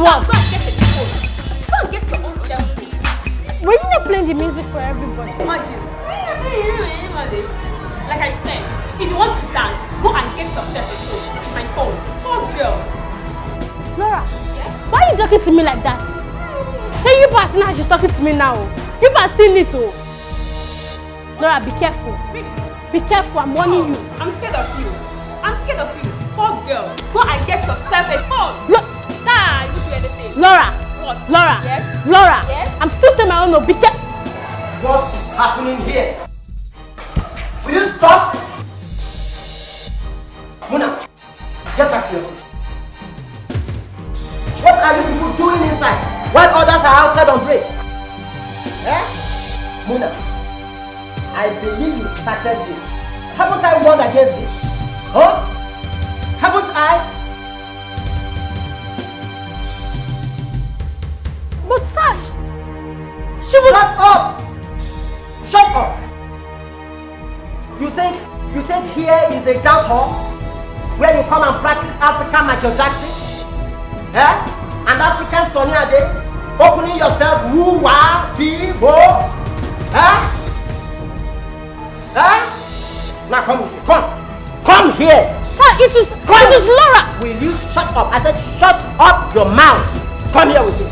what? Go and get the phone. Go and get your own selfie. Were you not playing the music for everybody? Imagine. Like I said, if you want to dance, go and get yourself a phone. My phone. Oh, girl. Laura, why are you talking to me like that? Hey, you pass now, she's talking to me now. You pass seen it, oh. Laura, be careful. Be careful, I'm warning you. I'm scared of you. I'm scared of you. Oh, girl. Go and get yourself a phone. You do anything. Laura. What? Laura. Yes? Laura. Yes? I'm still saying my own, no. Be careful. What is happening here? Will you stop? Muna, get back to your seat. What are you people doing inside while others are outside on break? Eh? Muna, I believe you started this. Haven't I warned against this? Huh? Haven't I? But Sash, she was... Shut up! Shut up! You think here is a dance hall where you come and practice African Michael Jackson? Eh? And African Sonny Ade? Opening yourself woo-wah, dee-bo? Eh? Eh? Now come here, come here! Sir, it was Laura! Will you shut up? I said shut up your mouth! Come here with me.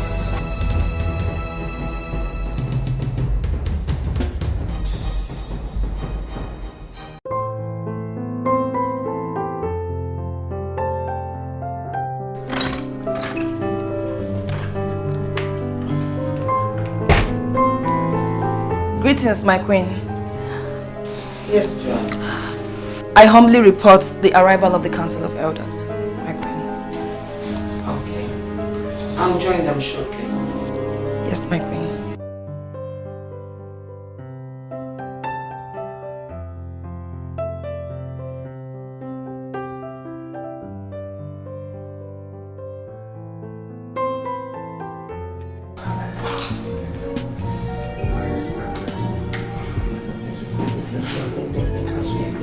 Greetings, my queen. Yes, John. I humbly report the arrival of the Council of Elders, my queen. Okay. I'll join them shortly. Yes, my queen.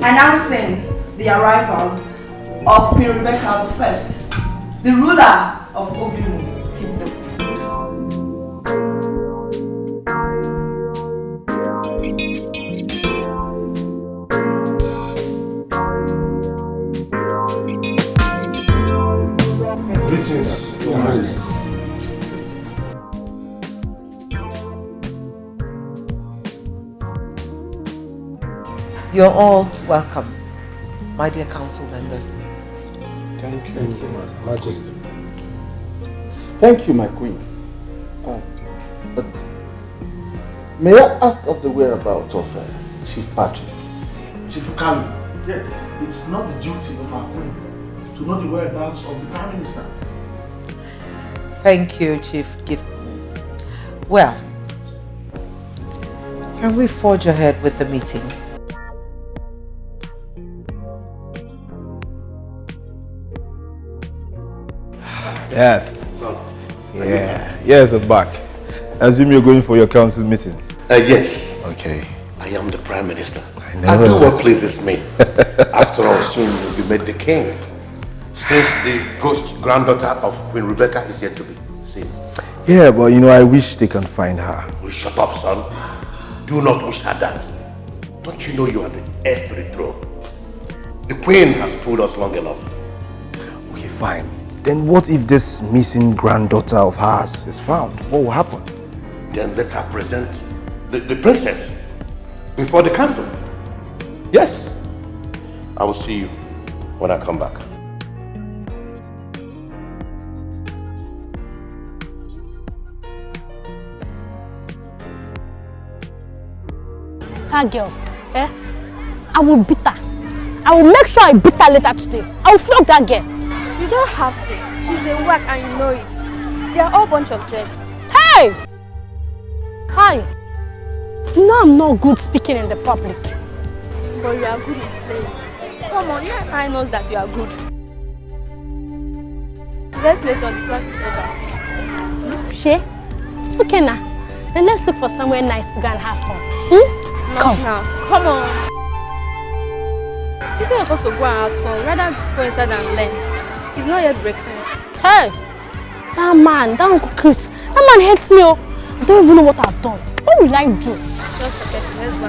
Announcing the arrival of Queen Rebecca I, the ruler of Obimu Kingdom. Greetings, Your Highness. You're all welcome, my dear council members. Thank you, Majesty. Thank you, my queen. But may I ask of the whereabouts of Chief Patrick? Chief Kalu, yes, it's not the duty of our queen to know the whereabouts of the Prime Minister. Thank you, Chief Gibson. Well, can we forge ahead with the meeting? Dad. Yeah. Yes, I'm back. I assume you're going for your council meetings. Yes. Okay. I am the Prime Minister. I know. I do what pleases me. After all, soon you'll be made the king. Since the ghost granddaughter of Queen Rebecca is yet to be seen. Yeah, but you know, I wish they can find her. Well, shut up, son. Do not wish her that. Don't you know you are the heir to the throne? The queen has fooled us long enough. Okay, fine. Then what if this missing granddaughter of hers is found? What will happen? Then let her present the princess before the council. Yes. I will see you when I come back. That girl, I will beat her. I will make sure I beat her later today. I will flog that girl. You don't have to. She's a whack and you know it. They are all a bunch of dread. Hey! Hi. You know I'm not good speaking in the public. But you are good in playing. Come on, you and I know that you are good. Let's wait till the class is over. She? Okay now. Then let's look for somewhere nice to go and have fun. Not Come. now. Come on. Instead of us to go and have fun, rather go inside and learn. It's not yet break time. Hey! That man, that Uncle Chris, that man hates me. Oh. I don't even know what I've done. What will I do? Just forget it. Let's go.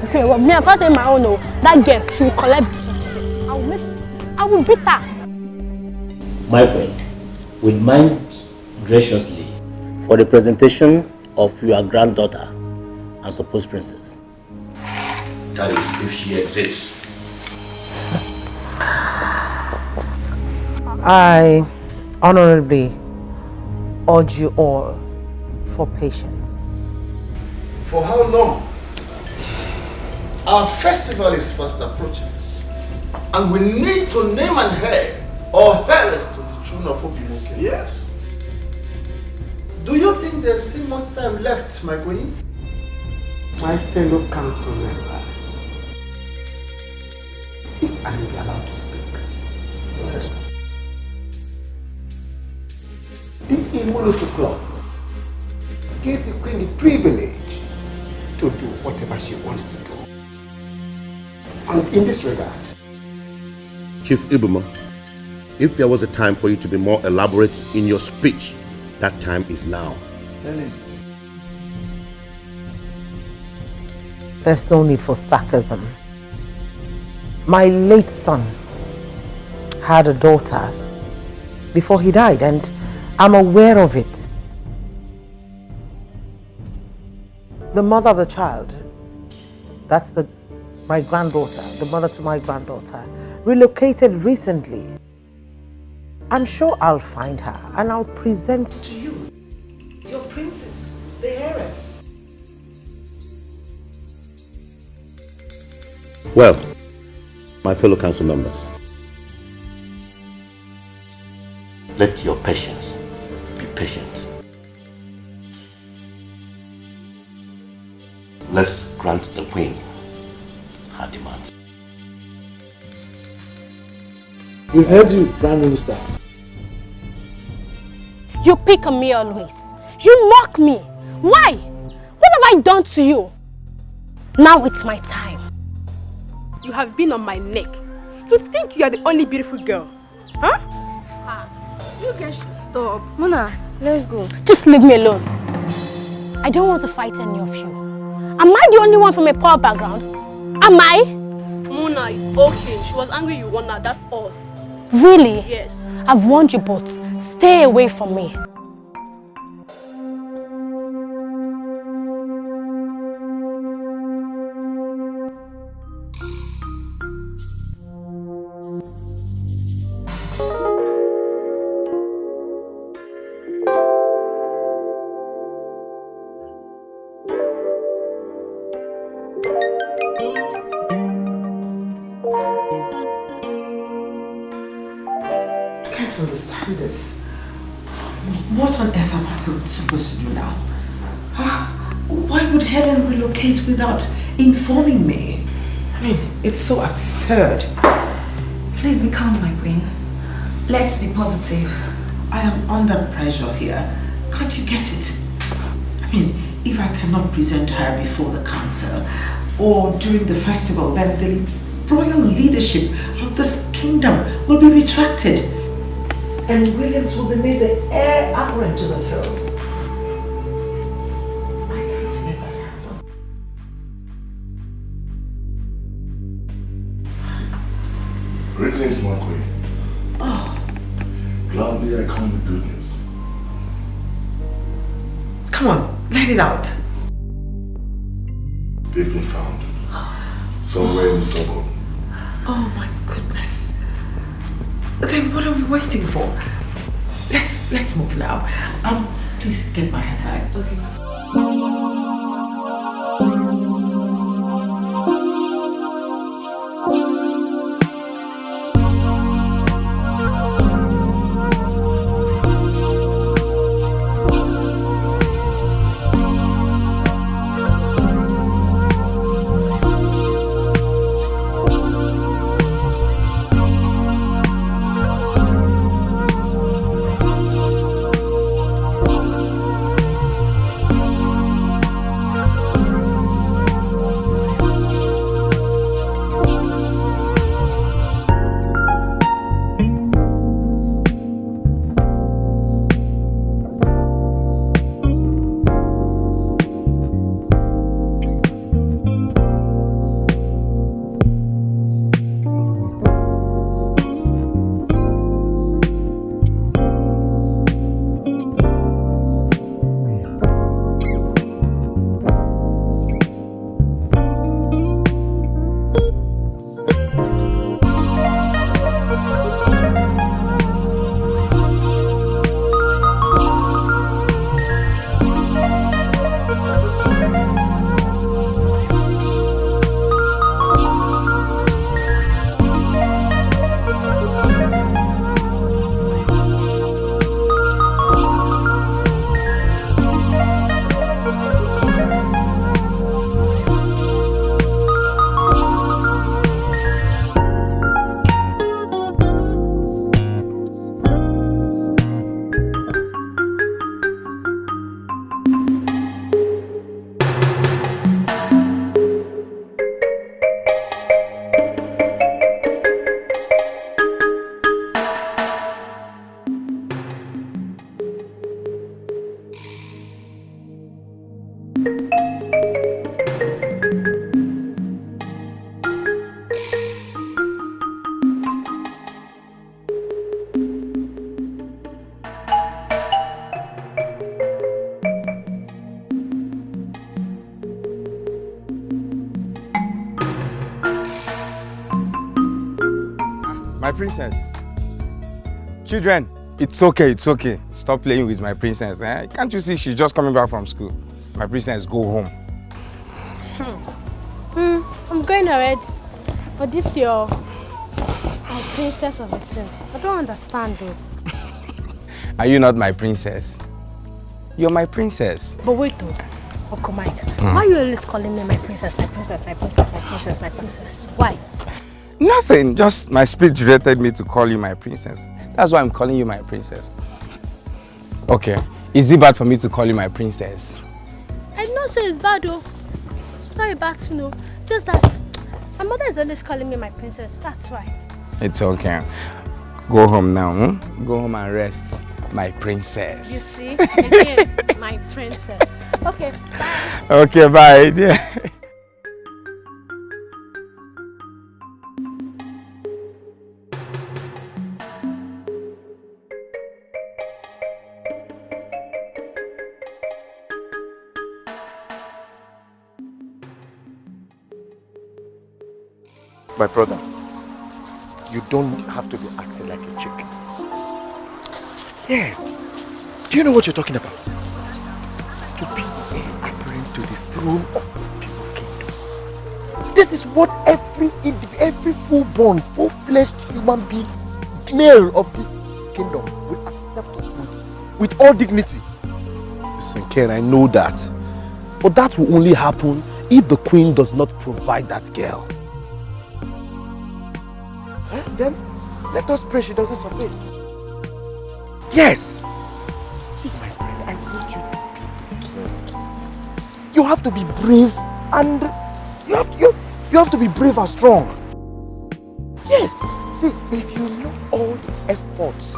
Okay, well, me, I can't say my own. No. That girl, she will collect it. I will beat her. My friend, will mind graciously for the presentation of your granddaughter and supposed princess. That is, if she exists. I honorably urge you all for patience. For how long? Our festival is fast approaching, and we need to name an heir or heiress to the throne of Obimoke. Yes. Do you think there's still much time left, my queen? My fellow council members, if I am allowed to speak. Yes. The immunity clause gives the queen the privilege to do whatever she wants to do. And in this regard, Chief Ibuma, if there was a time for you to be more elaborate in your speech, that time is now. There's no need for sarcasm. My late son had a daughter before he died, and I'm aware of it. The mother of the child, that's my granddaughter, the mother to my granddaughter, relocated recently. I'm sure I'll find her and I'll present To you, your princess, the heiress. Well, my fellow council members, let your patience be patient. Let's grant the queen her demands. We've heard you, Prime Minister. You pick on me always. You mock me. Why? What have I done to you? Now it's my time. You have been on my neck. You think you are the only beautiful girl. Huh? You guys should stop. Mona, let's go. Just leave me alone. I don't want to fight any of you. Am I the only one from a poor background? Am I? Mona, it's okay. She was angry you won her, that's all. Really? Yes. I've warned you both. Stay away from me. Understand this. What on earth am I supposed to do now? Why would Helen relocate without informing me? I mean, it's so absurd. Please be calm, my queen. Let's be positive. I am under pressure here. Can't you get it? I mean, if I cannot present her before the council or during the festival, then the royal leadership of this kingdom will be retracted. And Williams will be made the heir apparent to the throne. I can't see that happen. Greetings, my queen. Oh. Gladly I come with good news. Come on, let it out. They've been found. Somewhere in the suburb. Oh my goodness. Then what are we waiting for? Let's move now. Please get my handbag. Okay. My princess. Children, it's okay, it's okay. Stop playing with my princess. Eh? Can't you see she's just coming back from school? My princess, go home. I'm going already. But this your princess of a thing. I don't understand though. Are you not my princess? You're my princess. But wait though, Uncle Mike. Why are you always calling me my princess, my princess, my princess, my princess, my princess? Why? Nothing, just my spirit directed me to call you my princess. That's why I'm calling you my princess. Okay, is it bad for me to call you my princess? I did not say it's bad though. It's not a bad thing, no. Just that my mother is always calling me my princess, that's why. It's okay. Go home now, Go home and rest, my princess. You see? Again, my princess. Okay, bye. Okay, bye, dear. My brother, you don't have to be acting like a chicken. Yes. Do you know what you're talking about? To be heir apparent to the throne of the people kingdom. This is what every full-born, full-fleshed human being, male of this kingdom, will accept with all dignity. Listen, Ken, I know that. But that will only happen if the queen does not provide that girl. Then let us pray she doesn't surface. Yes. See, my friend, I want you to be the king. You have to be brave and you have to be brave and strong. Yes. See, if you know all the efforts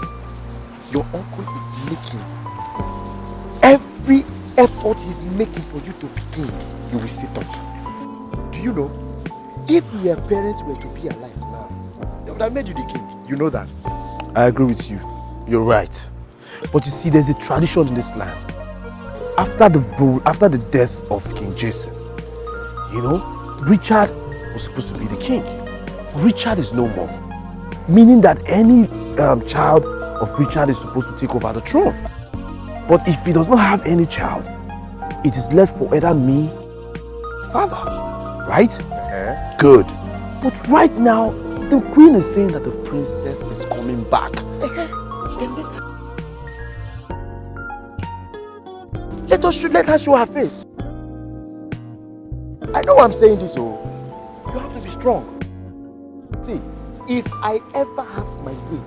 your uncle is making, every effort he's making for you to be king, you will sit up. Do you know? If your parents were to be alive now, they would have made you the king. You know that. I agree with you. You're right. But you see, there's a tradition in this land. After the death of King Jason, you know, Richard was supposed to be the king. Richard is no more. Meaning that any child of Richard is supposed to take over the throne. But if he does not have any child, it is left for either me, father, right? Good. But right now, the queen is saying that the princess is coming back. Let her show her face. I know I'm saying this, oh. You have to be strong. See, if I ever have my way,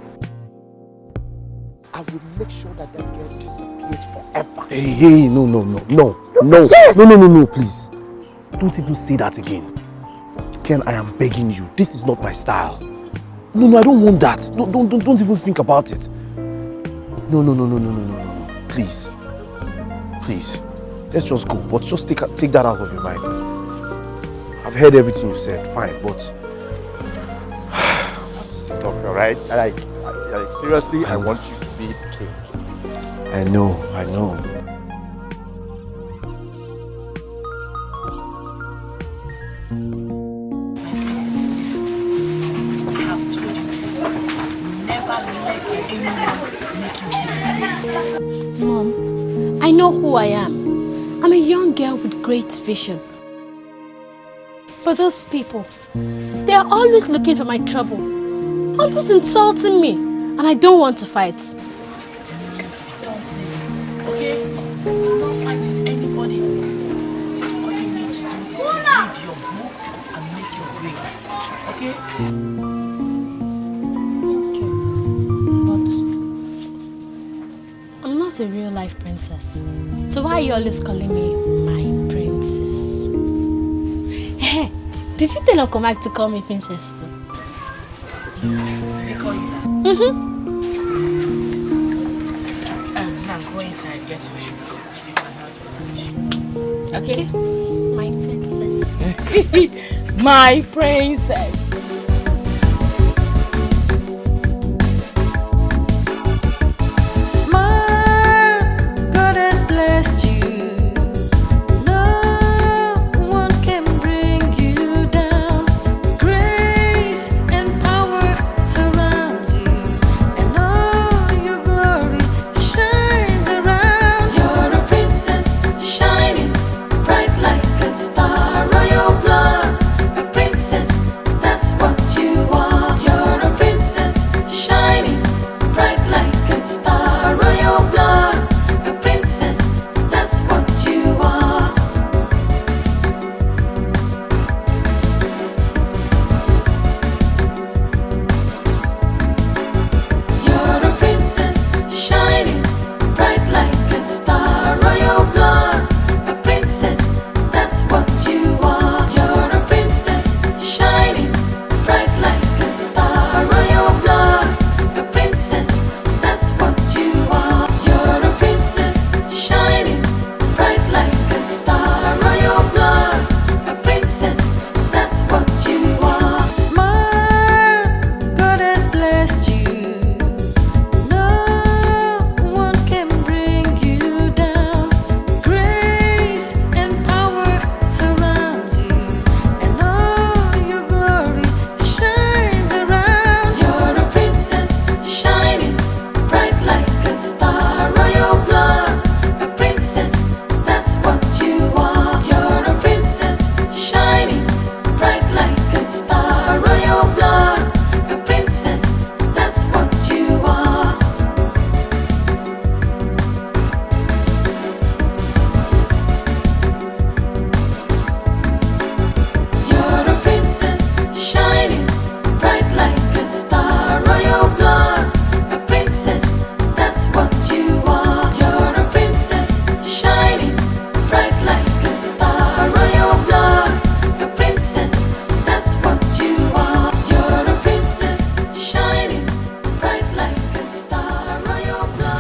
I will make sure that that girl disappears forever. Hey, no, Yes. No, please. Don't even say that again. Ken, I am begging you. This is not my style. No, I don't want that. Don't even think about it. No. Please. Let's just go. But just take that out of your mind. I've heard everything you said. Fine, but sit up, alright? Like seriously, I want you to be the king. I know. Mom, I know who I am. I'm a young girl with great vision. But those people, they're always looking for my trouble. Always insulting me. And I don't want to fight. Don't leave it, okay? Do not fight with anybody. All you need to do is to read your books and make your grades, okay? But I'm not a real life princess. princess. So why are you always calling me my princess? Did you tell Uncle Mike to call me princess too? Did he call you that? Now go inside, get your sugar. You can have your lunch. Okay? My princess. My princess.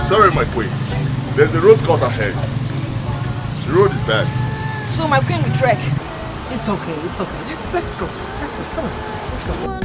Sorry, my queen. There's a road cut ahead. The road is bad. So my queen will trek. It's okay, it's okay. Let's go. Let's go. Come on. Let's go.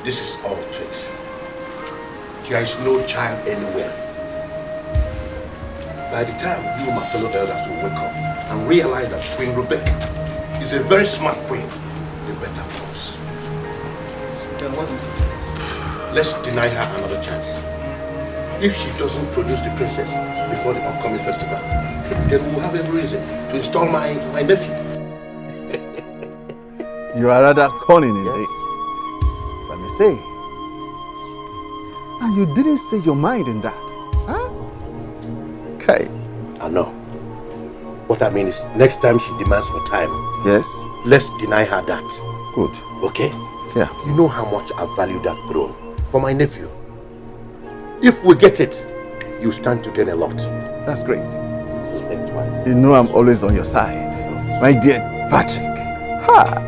This is all tricks. There is no child anywhere. By the time you, my fellow elders, will wake up and realize that Queen Rebecca is a very smart queen, the better for us. Then what do you suggest? Let's deny her another chance. If she doesn't produce the princess before the upcoming festival, then we'll have every reason to install my nephew. You are rather cunning indeed. Let me say. And you didn't say your mind in that. Huh? Okay. I know. What I mean is, next time she demands for time, yes, let's deny her that. Good. Okay? Yeah. You know how much I value that throne for my nephew. If we get it, you stand to gain a lot. That's great. So think twice. You know I'm always on your side, my dear Patrick. Ha!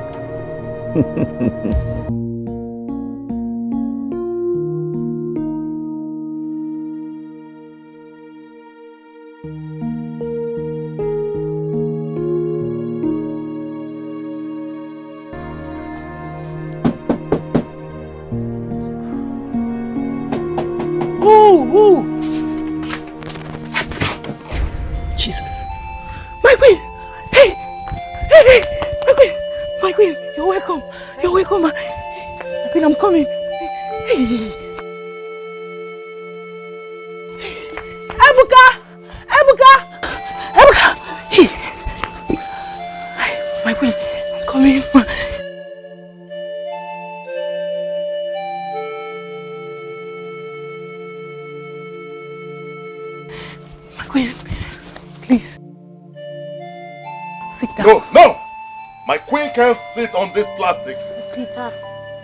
Jesus. My queen! Hey! Hey, hey! My queen! My queen! You're welcome! You're welcome! My queen, I'm coming! Hey! Ebuka! Ebuka! Ebuka! Hey! Come in, ma. My queen, please. Sit down. No, no! My queen can't sit on this plastic. Peter,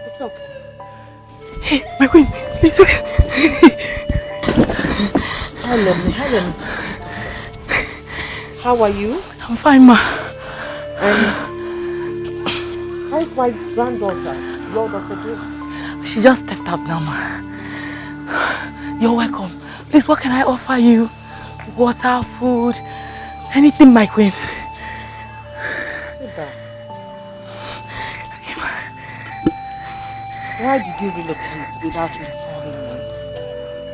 it's okay. Hey, my queen, please wait. Helen. How are you? I'm fine, ma. And how's my granddaughter, your daughter doing? She just stepped up now, ma. You're welcome. Please, what can I offer you? Water, food, anything, my queen. Sit down. Why did you relocate without informing me?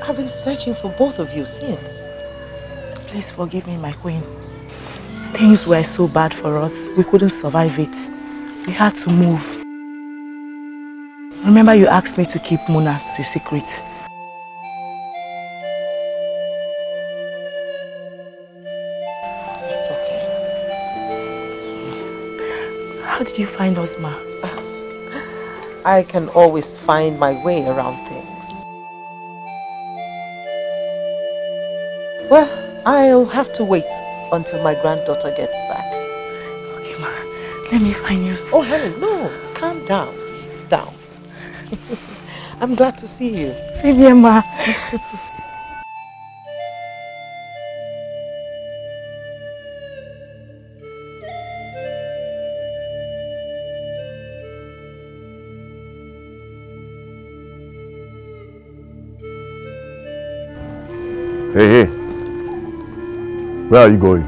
I've been searching for both of you since. Please forgive me, my queen. Things were so bad for us. We couldn't survive it. We had to move. Remember you asked me to keep Muna's secret. It's okay. How did you find us, ma? I can always find my way around things. Well, I'll have to wait until my granddaughter gets back. Okay, ma. Let me find you. Oh, Helen, no. Calm down. Sit down. I'm glad to see you. Same here, ma. Hey. Where are you going?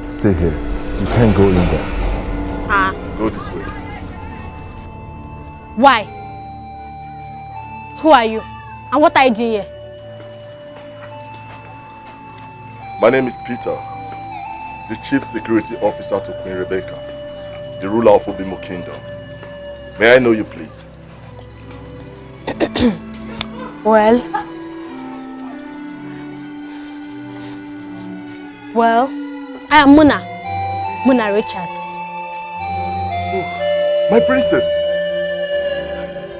Stay here. You can't go in there. Go this way. Why? Who are you? And what are you doing here? My name is Peter, the Chief Security Officer to Queen Rebecca, the ruler of Obimo Kingdom. May I know you, please? Well, I am Muna Richards. Oh, my princess!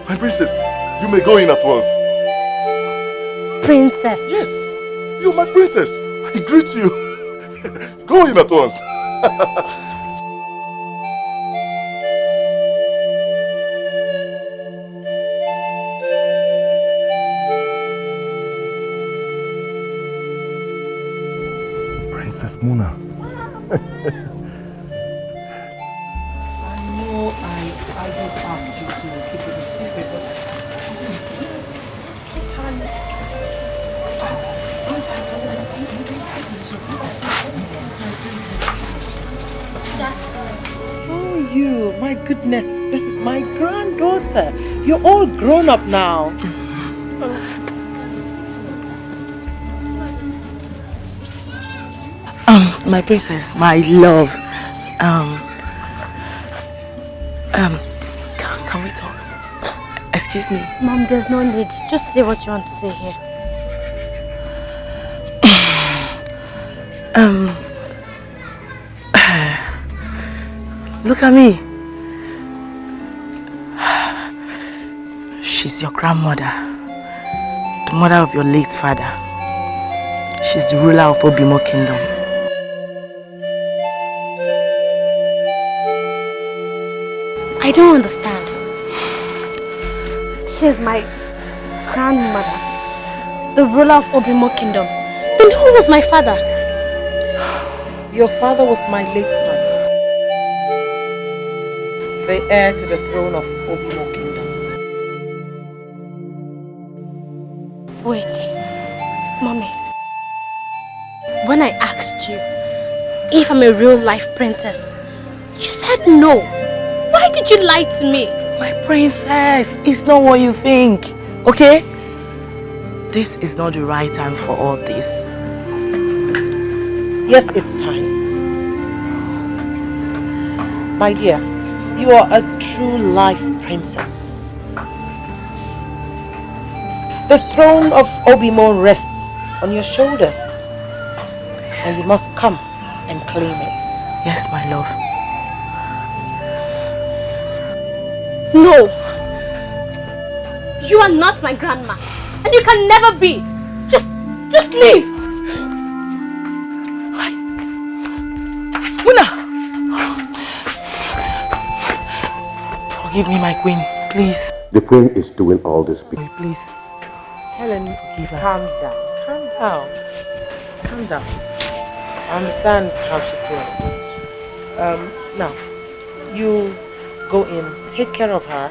My princess, you may go in at once. Princess? Yes, you're my princess. I greet you. Go in at once. Princess Muna. I know I did ask you to keep it a secret, but sometimes Oh, you, my goodness, this is my granddaughter. You're all grown up now. My princess, my love. Can we talk? Excuse me. Mom, there's no need. Just say what you want to say here. Look at me. She's your grandmother, the mother of your late father. She's the ruler of Obimo Kingdom. I don't understand. She's my grandmother, the ruler of Obimo Kingdom. And who was my father? Your father was my late son, the heir to the throne of Obimo Kingdom. Wait, Mommy. When I asked you if I'm a real-life princess, you said no. Why did you lie to me? My princess, it's not what you think, okay? This is not the right time for all this. Yes, it's time. My dear, you are a true life princess. The throne of Obimo rests on your shoulders. Yes. And you must come and claim it. Yes, my love. No. You are not my grandma. And you can never be. Just leave. Muna! Forgive me, my queen, please. The queen is doing all this. Please. Helen, calm down. Calm down. Calm down. I understand how she feels. Now, you go in, take care of her,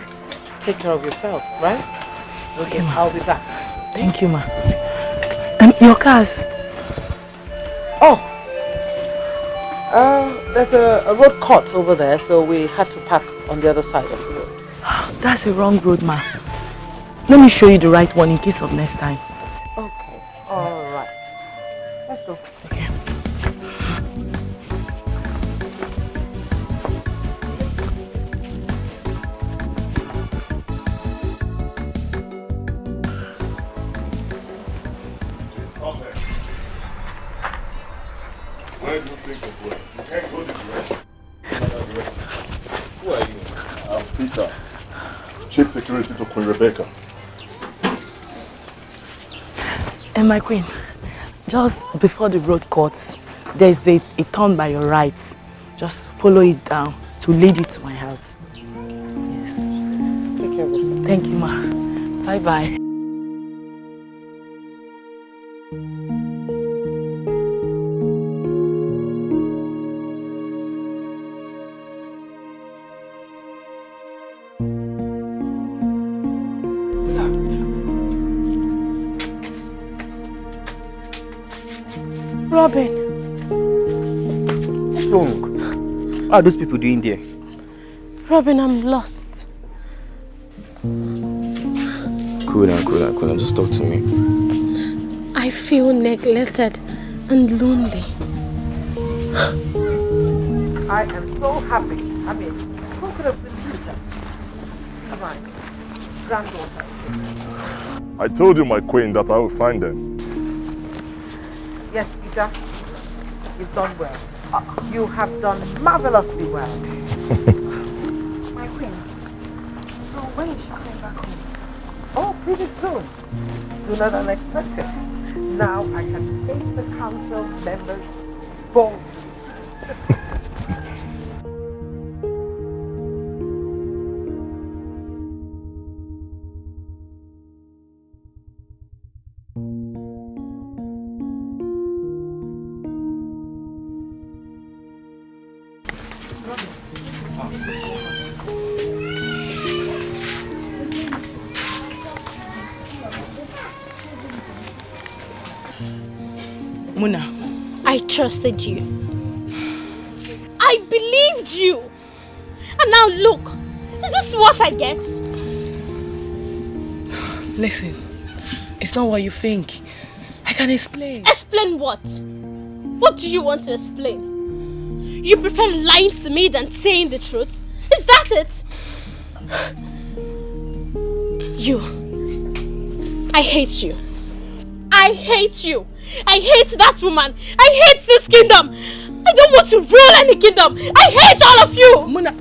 take care of yourself, right? Okay, I'll be back. Thank you, ma. And your cars? Oh, there's a road cut over there, so we had to park on the other side of the road. That's a wrong road, ma. Let me show you the right one in case of next time. Okay, all right. Let's go. Okay. Where do you think of going? You can't go this direction. Another direction. Who are you? I'm Peter, Chief Security to Queen Rebecca. And my queen, just before the road cuts, there's a turn by your right. Just follow it down to lead you to my house. Yes. Take care of yourself. Thank you, ma. Bye-bye. Robin. What's wrong? What are those people doing there? Robin, I'm lost. Cool down. Just talk to me. I feel neglected and lonely. I am so happy. I mean, who could have believed that? Come on, granddaughter. I told you, my queen, that I will find them. Yes, Peter, you've done well. You have done marvelously well. My queen, so when is she coming back home? Oh, pretty soon. Sooner than expected. Now I can face the council members boldly. Muna, I trusted you. I believed you. And now look, is this what I get? Listen, it's not what you think. I can explain. Explain what? What do you want to explain? You prefer lying to me than saying the truth? Is that it? I hate you. I hate you. I hate that woman. I hate this kingdom. I don't want to rule any kingdom. I hate all of you. Muna,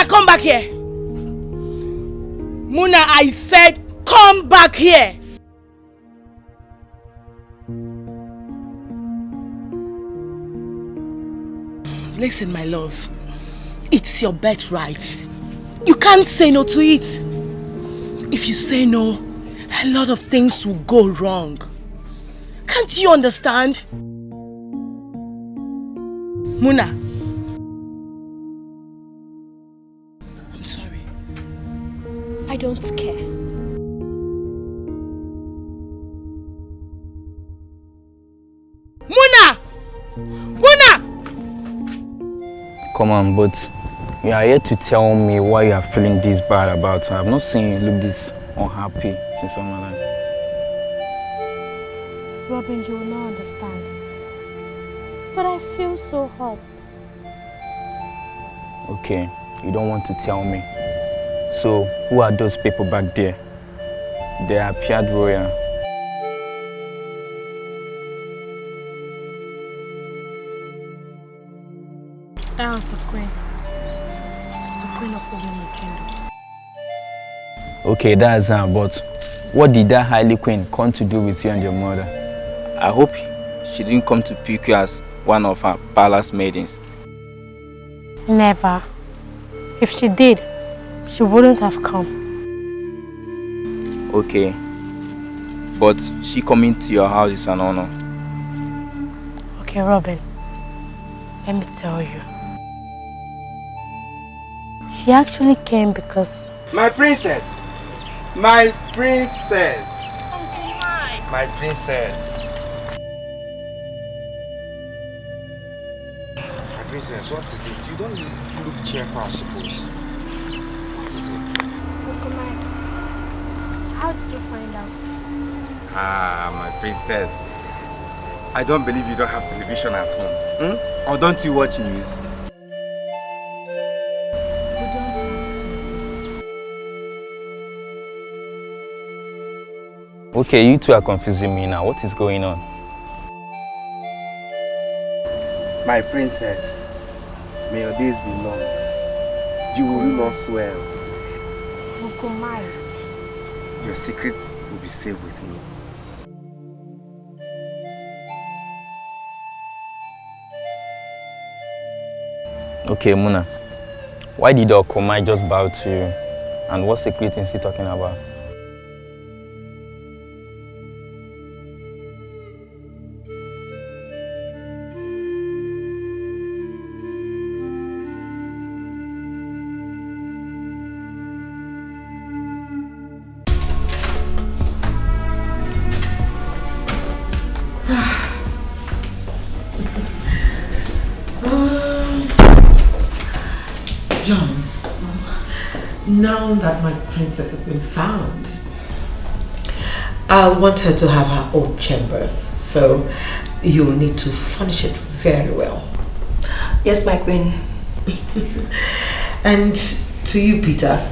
come back here. Muna, I said, come back here. Listen, my love. It's your birthright. You can't say no to it. If you say no, a lot of things will go wrong. Can't you understand? Muna. I'm sorry. I don't care. Muna! Come on, but you are here to tell me why you are feeling this bad about her. I've not seen you look this unhappy since all my life. Robin, you will not understand. But I feel so hurt. Okay, you don't want to tell me. So, who are those people back there? They appeared royal. That was the queen. The queen of the woman kingdom. Okay, that's but what did that highly queen come to do with you and your mother? I hope she didn't come to pick you as one of her palace maidens. Never. If she did, she wouldn't have come. Okay. But she coming to your house is an honor. Okay, Robin. Let me tell you. She actually came because... My princess! My princess! My princess! My princess, what is it? You don't look cheerful, I suppose. What is it? How did you find out? Ah, my princess. I don't believe you don't have television at home. Hmm? Or don't you watch news? Okay, you two are confusing me now. What is going on? My princess, may your days be long. You will rule us well. Your secrets will be safe with me. Okay, Muna. Why did Okomai just bow to you? And what secret is he talking about? John, now that my princess has been found, I want her to have her own chambers, so you'll need to furnish it very well. Yes, my queen. And to you, Peter,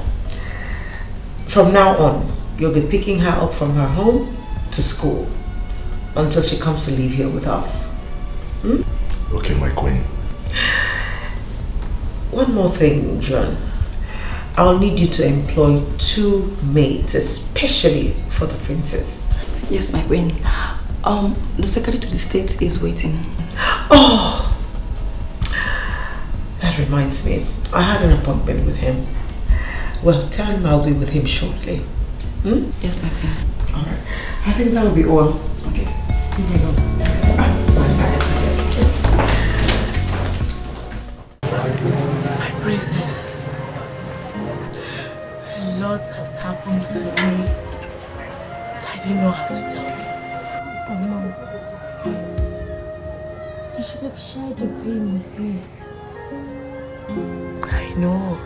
from now on, you'll be picking her up from her home to school until she comes to live here with us. Hmm? Okay, my queen. One more thing, John. I'll need you to employ 2 maids, especially for the princess. Yes, my queen. The secretary to the state is waiting. Oh! That reminds me. I had an appointment with him. Well, tell him I'll be with him shortly. Hmm? Yes, my queen. Alright. I think that'll be all. Okay. Here we go. My princess, a lot has happened to me. I didn't know how to tell you. Oh, Mom. You should have shared your pain with me. I know.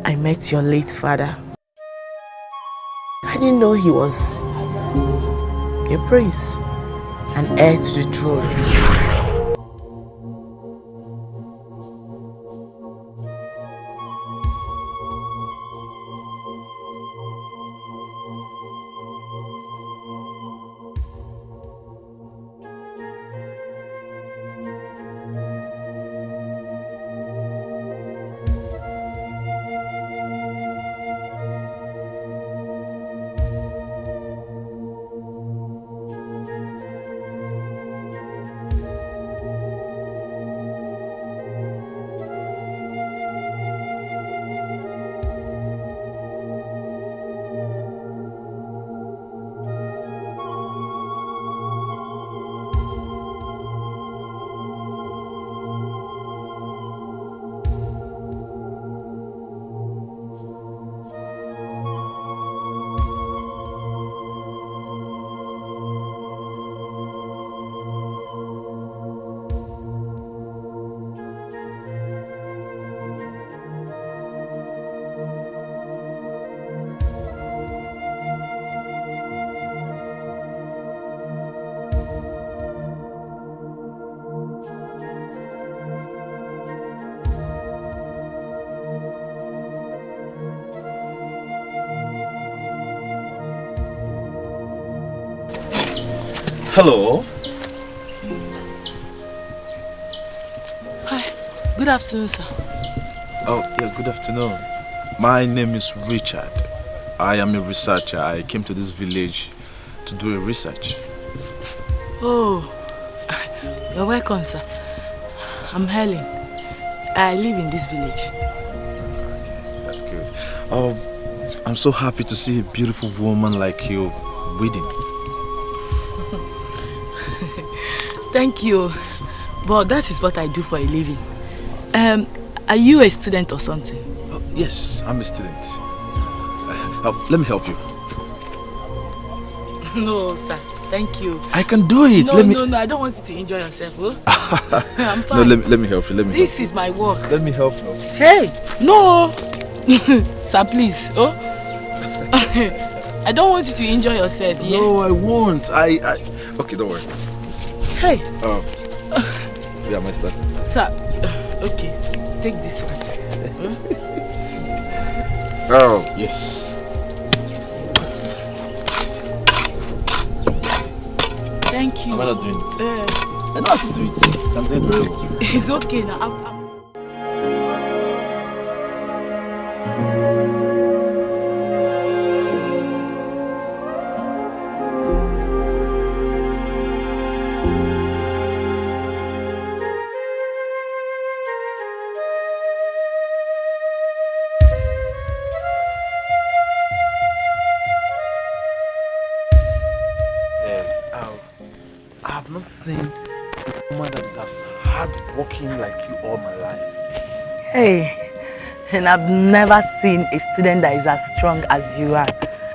I met your late father. I didn't know he was a prince, an heir to the throne. Hello. Hi. Good afternoon, sir. Oh, yeah, good afternoon. My name is Richard. I am a researcher. I came to this village to do a research. Oh, you're welcome, sir. I'm Helen. I live in this village. That's good. Oh, I'm so happy to see a beautiful woman like you reading. Thank you. But that is what I do for a living. Are you a student or something? Oh, yes, I'm a student. Let me help you. No, sir. Thank you. I can do it. No, I don't want you to enjoy yourself. Oh? I'm fine. No, let me help you. This is my work. Let me help you. Hey, no. Sir, please. Oh? I don't want you to enjoy yourself, yeah? No, I won't. Okay, don't worry. Hey. Yeah, my start. Sir, okay. Take this one. Oh, yes. Thank you. Am I not doing it? I don't have to do it. I'm doing it very well. It's okay now. I have not seen a woman that is as hard-working like you all my life. Hey, and I've never seen a student that is as strong as you are.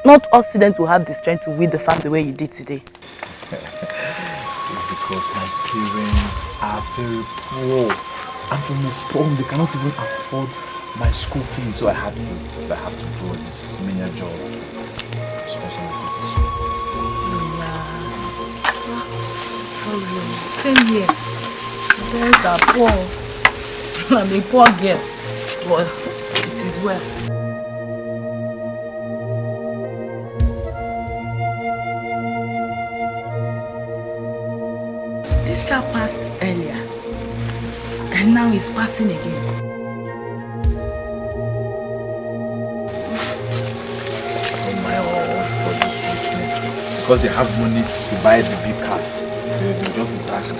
Not all students will have the strength to weed the farm the way you did today. It's because my parents are very poor. I'm from a poor home. They cannot even afford my school fees, so I have to do this menial job to sponsor myself for school. Sorry, same here. My parents are poor. I'm a poor girl, but it is well. This car passed earlier, and now he's passing again. Because they have money to buy the big cars. They just be dashed.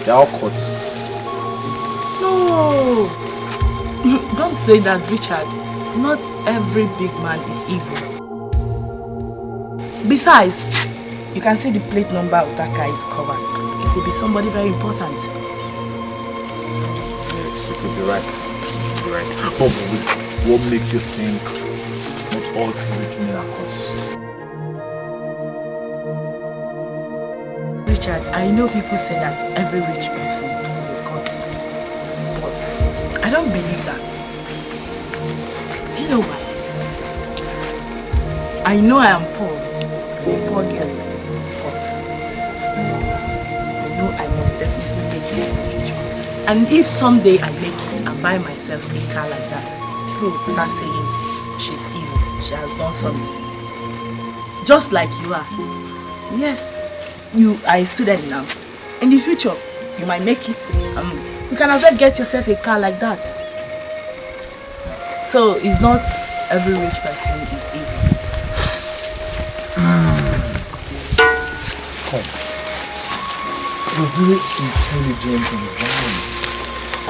They are all cultists. No! Don't say that, Richard. Not every big man is evil. Besides, you can see the plate number of that car is covered. It could be somebody very important. Yes, you could be right. You could be right. But what makes you think not all true rich men are cultists? Richard, I know people say that every rich person is a cultist, but I don't believe that. Do you know why? I know I am poor, a poor girl, but I know I must definitely make it in the future. And if someday I make it and buy myself a car like that, people will start saying she's evil, she has done something. Just like you are. Yes. You are a student now. In the future, you might make it. You can as well get yourself a car like that. So it's not every rich person is evil. Come. You're very intelligent and wise.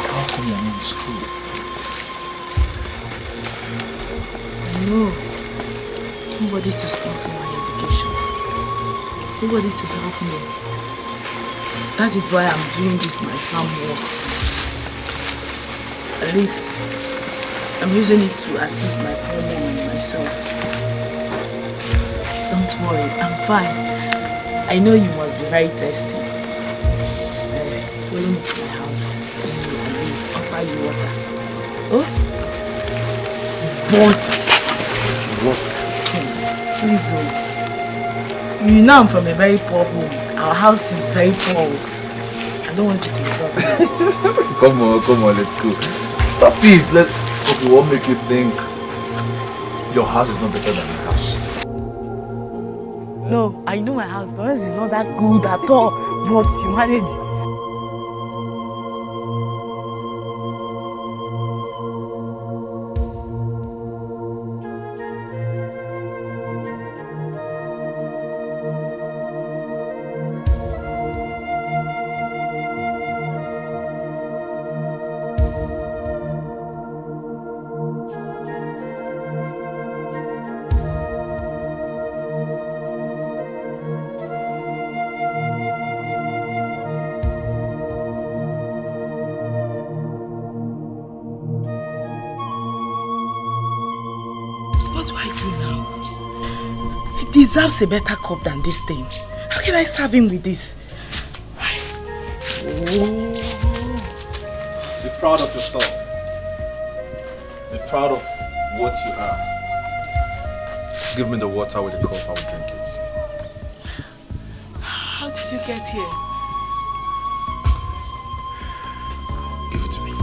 How come you're not in school? No. Nobody to sponsor my education. Nobody to help me. That is why I'm doing this my farm work. At least I'm using it to assist my poor mom and myself. Don't worry, I'm fine. I know you must be very thirsty. Follow me to my house. At least offer you water. Oh? What? Please, oh. You know I'm from a very poor home. Our house is very poor. I don't want you to insult me. Come on, let's go. Stop it. Okay, what make you think your house is not better than my house? No, I know my house. The rest is not that good at all, but you manage it. He deserves a better cup than this thing. How can I serve him with this? Be proud of yourself. Be proud of what you are. Give me the water with the cup, I will drink it. How did you get here? Give it to me.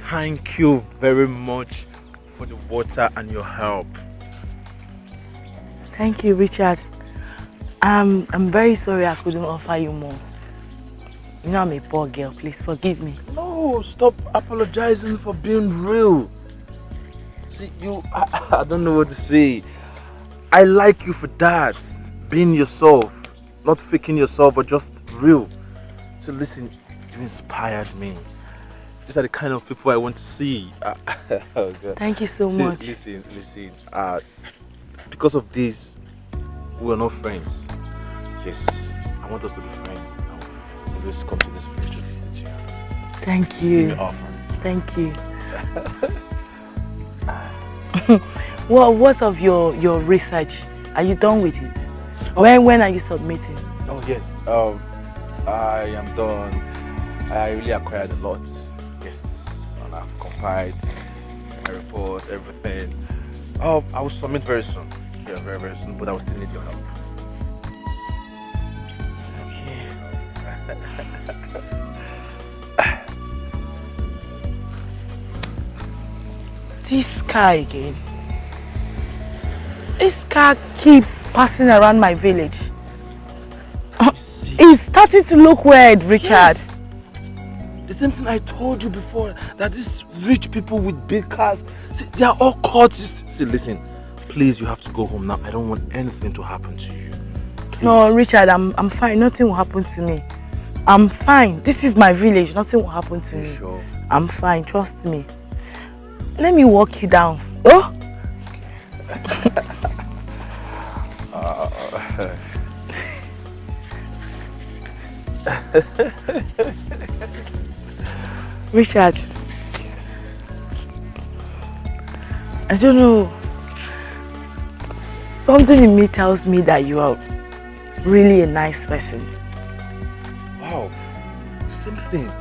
Thank you very much for the water and your help. Thank you, Richard. I'm very sorry I couldn't offer you more. You know I'm a poor girl. Please forgive me. No, stop apologizing for being real. See, I don't know what to say. I like you for that. Being yourself. Not faking yourself, but just real. So listen, you inspired me. These are the kind of people I want to see. Oh God. Thank you so much. Listen. Because of this, we are not friends. Yes, I want us to be friends. I will always come to this place to visit you. Thank you. See me often. Thank you. Well, what of your research? Are you done with it? When are you submitting? Oh yes, I am done. I really acquired a lot. Yes, and I've compiled my report, everything. I will submit very soon. Yeah, very, very soon, but I will still need your help. This car again. This car keeps passing around my village. It's starting to look weird, Richard. Yes. The same thing I told you before, that these rich people with big cars, see, they are all cultists. See, listen, please, you have to go home now. I don't want anything to happen to you. Please. No, Richard, I'm fine. Nothing will happen to me. I'm fine. This is my village. Nothing will happen to me. Sure? I'm fine. Trust me. Let me walk you down. Oh? Richard. Yes. I don't know. Something in me tells me that you are really a nice person. Wow. Same thing.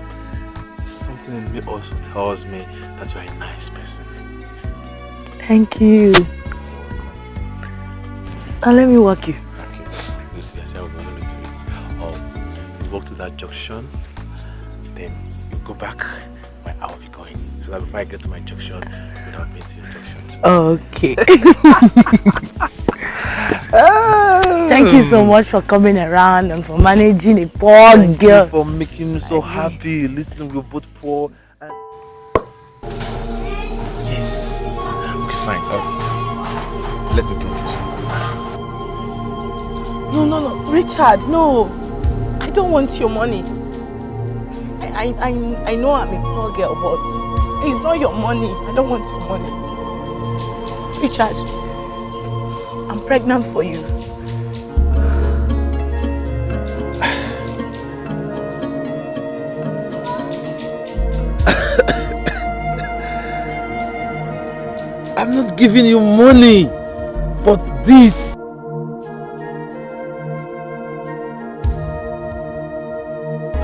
Something in me also tells me that you're a nice person. Thank you. Now let me walk you. Okay. You see, I said I was going to do it. You walk to that junction, then you go back where I will be going. So that before I get to my junction, you'll have been to your junction too. Okay. Thank you so much for coming around and for managing a poor girl. Thank you for making me so happy. Listen, we're both poor. And... Yes. Okay, fine. Let me prove it to you. No, Richard, no. I don't want your money. I know I'm a poor girl, but It's not your money. I don't want your money. Richard, I'm pregnant for you. I'm not giving you money, but this.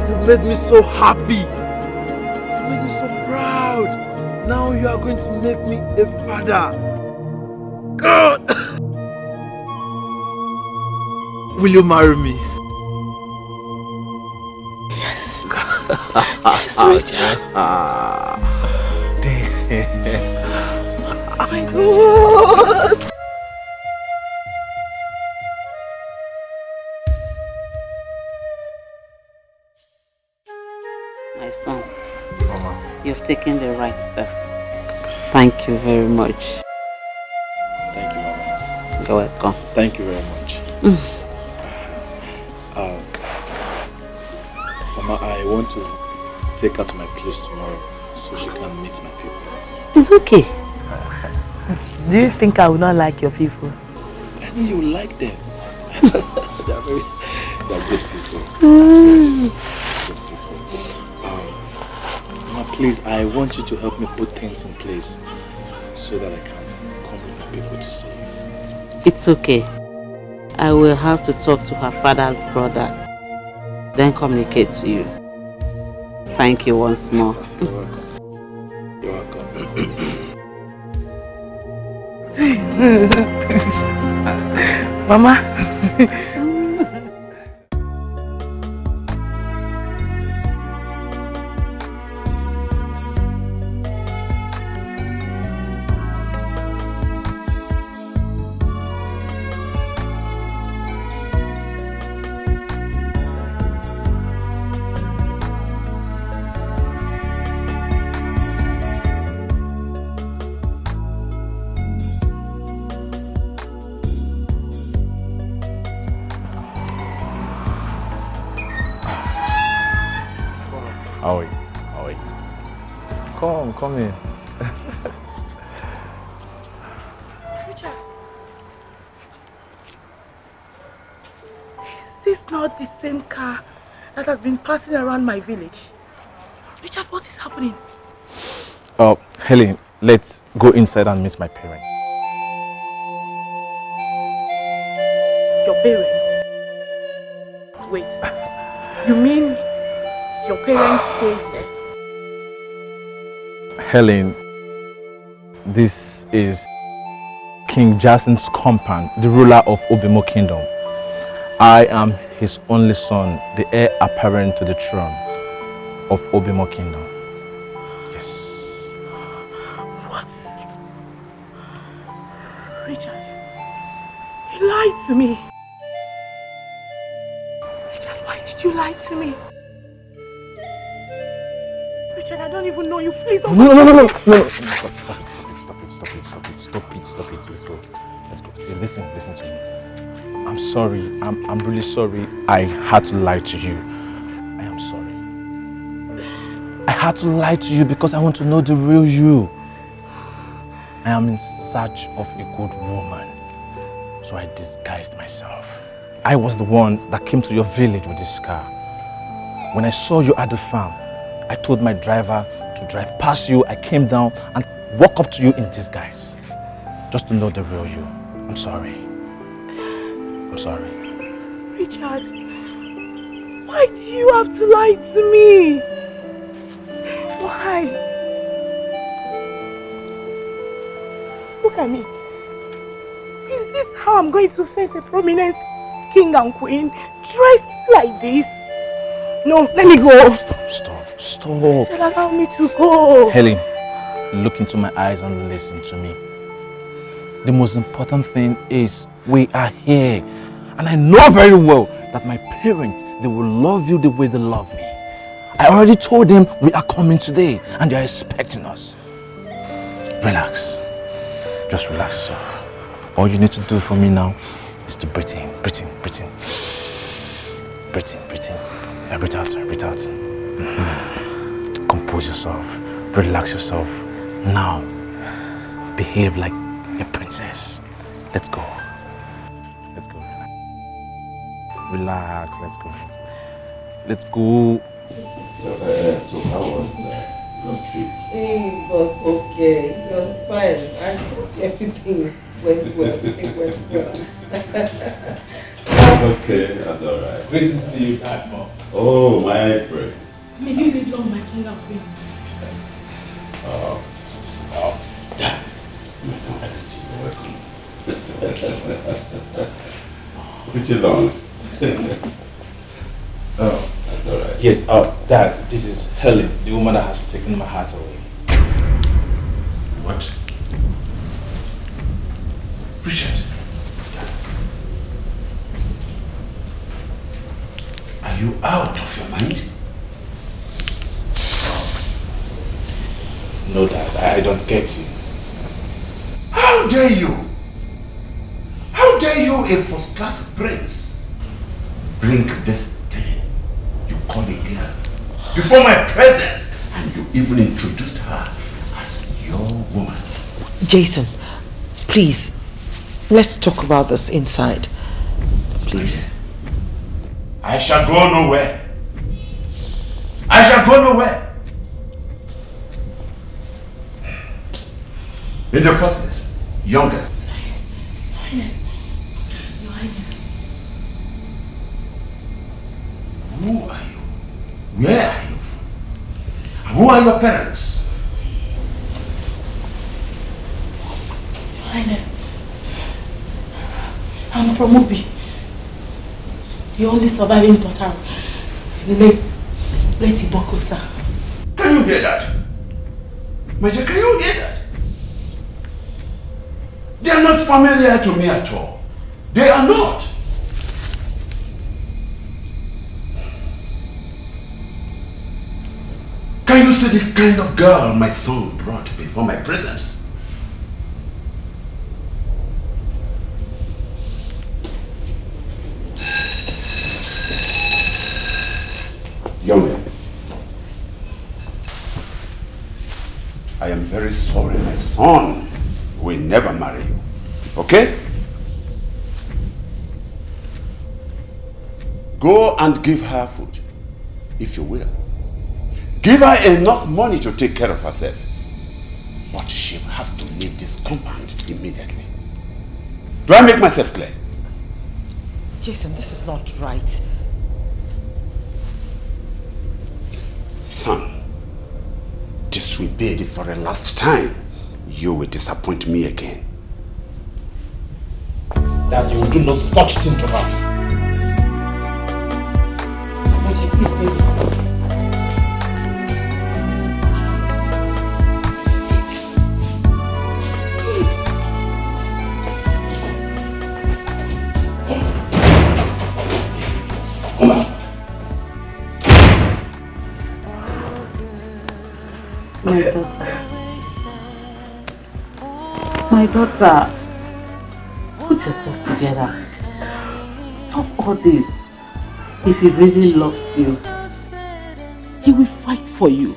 You made me so happy. You made me so proud. Now you are going to make me a father. God! Will you marry me? Yes. Yes, Richard. Damn. Oh my God. My son, Mama, you've taken the right step. Thank you very much. Thank you, Mama. You're welcome. Thank you very much. Mama, I want to take her to my place tomorrow so she can meet my people. It's okay. Do you think I would not like your people? I know you like them. they are good people. Yes, good people. Mama, please, I want you to help me put things in place so that I can come with my people to see you. It's okay. I will have to talk to her father's brothers, then communicate to you. Thank you once more. You're welcome. You're welcome. Mama. Come in. Richard, is this not the same car that has been passing around my village? Richard, what is happening? Helen, let's go inside and meet my parents. Your parents? Wait, you mean your parents stays here? Helen, this is King Jason's compound, the ruler of Obimo Kingdom. I am his only son, the heir apparent to the throne of Obimo Kingdom. Yes. What? Richard, you lied to me. Richard, why did you lie to me? Richard, I don't even know you. Please don't. No. Stop it. Let's go. See, listen to me. I'm sorry. I'm really sorry. I had to lie to you. I am sorry. I had to lie to you because I want to know the real you. I am in search of a good woman. So I disguised myself. I was the one that came to your village with this car. When I saw you at the farm, I told my driver to drive past you. I came down and walked up to you in disguise. Just to know the real you. I'm sorry. I'm sorry. Richard, why do you have to lie to me? Why? Look at me. Is this how I'm going to face a prominent king and queen dressed like this? No, let me go. Stop. Richard, allow me to go. Helen, look into my eyes and listen to me. The most important thing is we are here. And I know very well that my parents, they will love you the way they love me. I already told them we are coming today and they are expecting us. Relax. Just relax yourself. All you need to do for me now is to breathe in. Breathe in. Yeah, breathe out. Compose yourself. Relax yourself. Now, behave like a princess. Let's go. Let's go. Relax. Let's go. Let's go. So how was your trip? It was okay. It was fine. I thought everything went well. It went well. That's okay. That's all right. Greetings to you, Dad, Mom. Oh, my praise. May you live long, my king and queen. Dad. My son, I greet you. Welcome. Put you long. Oh, that's all right. Yes, Dad, this is Helen, the woman that has taken my heart away. What? Richard. Are you out of your mind? No, Dad, I don't get you. How dare you? How dare you, a first-class prince, bring this thing you call a girl before my presence, and you even introduced her as your woman? Jason, please, let's talk about this inside. Please. I shall go nowhere. I shall go nowhere. In the first place, younger. Highness. Your Highness. Who are you? Where are you from? And who are your parents? Your Highness. I'm from Ubi. The only surviving daughter of the late Iboko, sir. Can you hear that? My dear, can you hear that? They are not familiar to me at all. They are not. Can you see the kind of girl my son brought before my presence? Young man, I am very sorry my son will never marry you. Okay? Go and give her food, if you will. Give her enough money to take care of herself. But she has to leave this compound immediately. Do I make myself clear? Jason, this is not right. Son, disobey it for a last time. You will disappoint me again. That you will do no such thing to her. Come on. My daughter, put yourself together. Stop all this. If he really loves you, he will fight for you.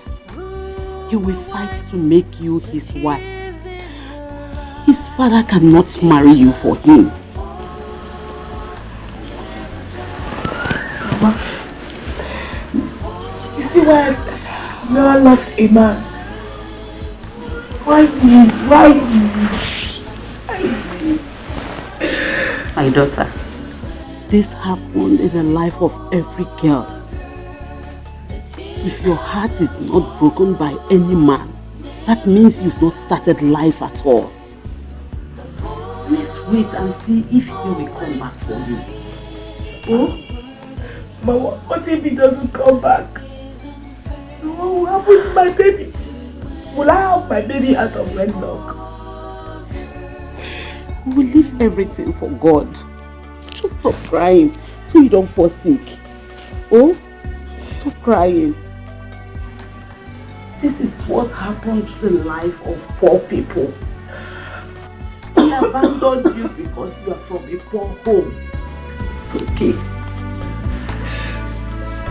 He will fight to make you his wife. His father cannot marry you for him. Mama, you see why I've never loved a man? Why me? Why me? My daughter, this happened in the life of every girl. If your heart is not broken by any man, that means you've not started life at all. Let's wait and see if he will come back for you. Oh? But what if he doesn't come back? What will happen to my baby? Will I have my baby out of wedlock? We will leave everything for God. Just stop crying so you don't fall sick. Oh? Stop crying. This is what happened to the life of poor people. He abandoned you because you are from a poor home. It's okay.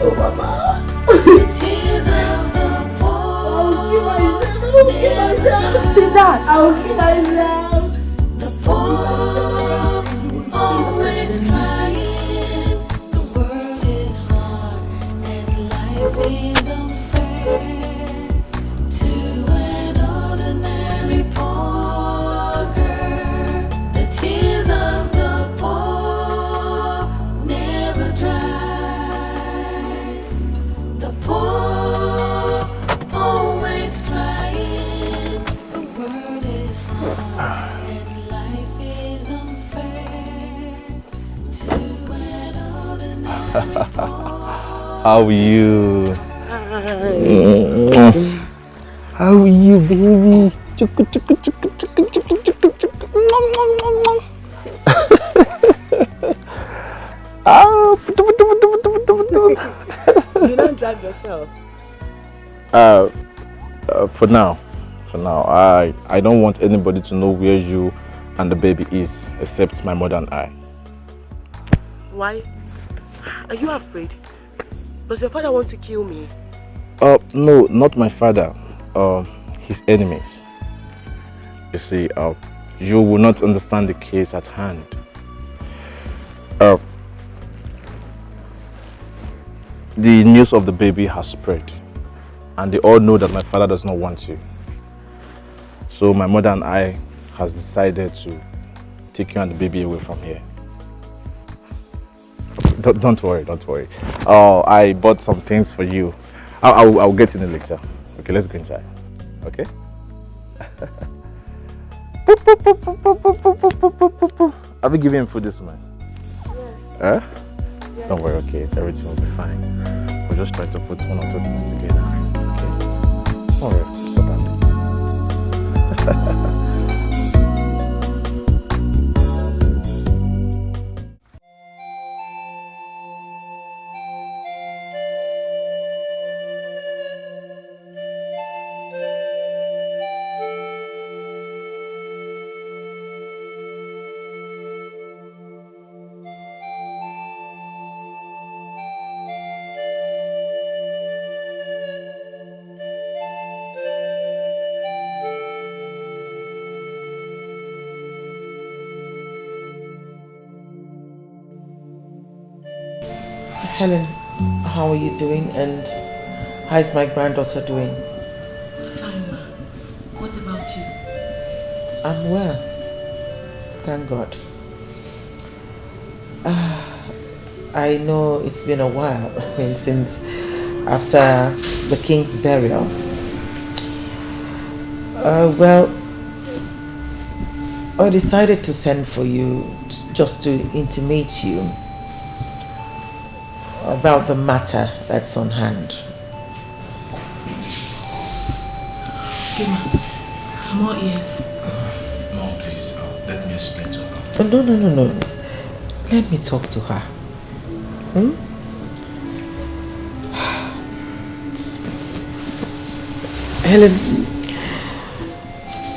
Oh, Mama. The tears of the poor I'll kill myself. The poor always crying. The world is hard and life is unfair. To an ordinary poor girl, the tears of the poor never dry. The poor always crying. The world is hard and life is unfair. To an ordinary How are you? How are you, baby? Chuku, chuku, chuku, chuku, chuku, chuku, chuku. You don't drive yourself. For now, I don't want anybody to know where you and the baby is, except my mother and I. Why? Are you afraid? Does your father want to kill me? No, not my father. His enemies. You see, you will not understand the case at hand. The news of the baby has spread, and they all know that my father does not want you. So my mother and I has decided to take you and the baby away from here. Don't worry. I bought some things for you. I'll get in it later. Okay, let's go inside. Okay? Have you given him food this morning? Yes. Don't worry, okay, everything will be fine. We'll just try to put one or two things together. Okay? Don't worry, stop that things. Helen, how are you doing and how is my granddaughter doing? Fine, ma. What about you? I'm well. Thank God. I know it's been a while, since after the king's burial. Well, I decided to send for you just to intimate you about the matter that's on hand. Okay, ma. I'm all ears. Mom, please, let me explain to her. No. Let me talk to her. Helen,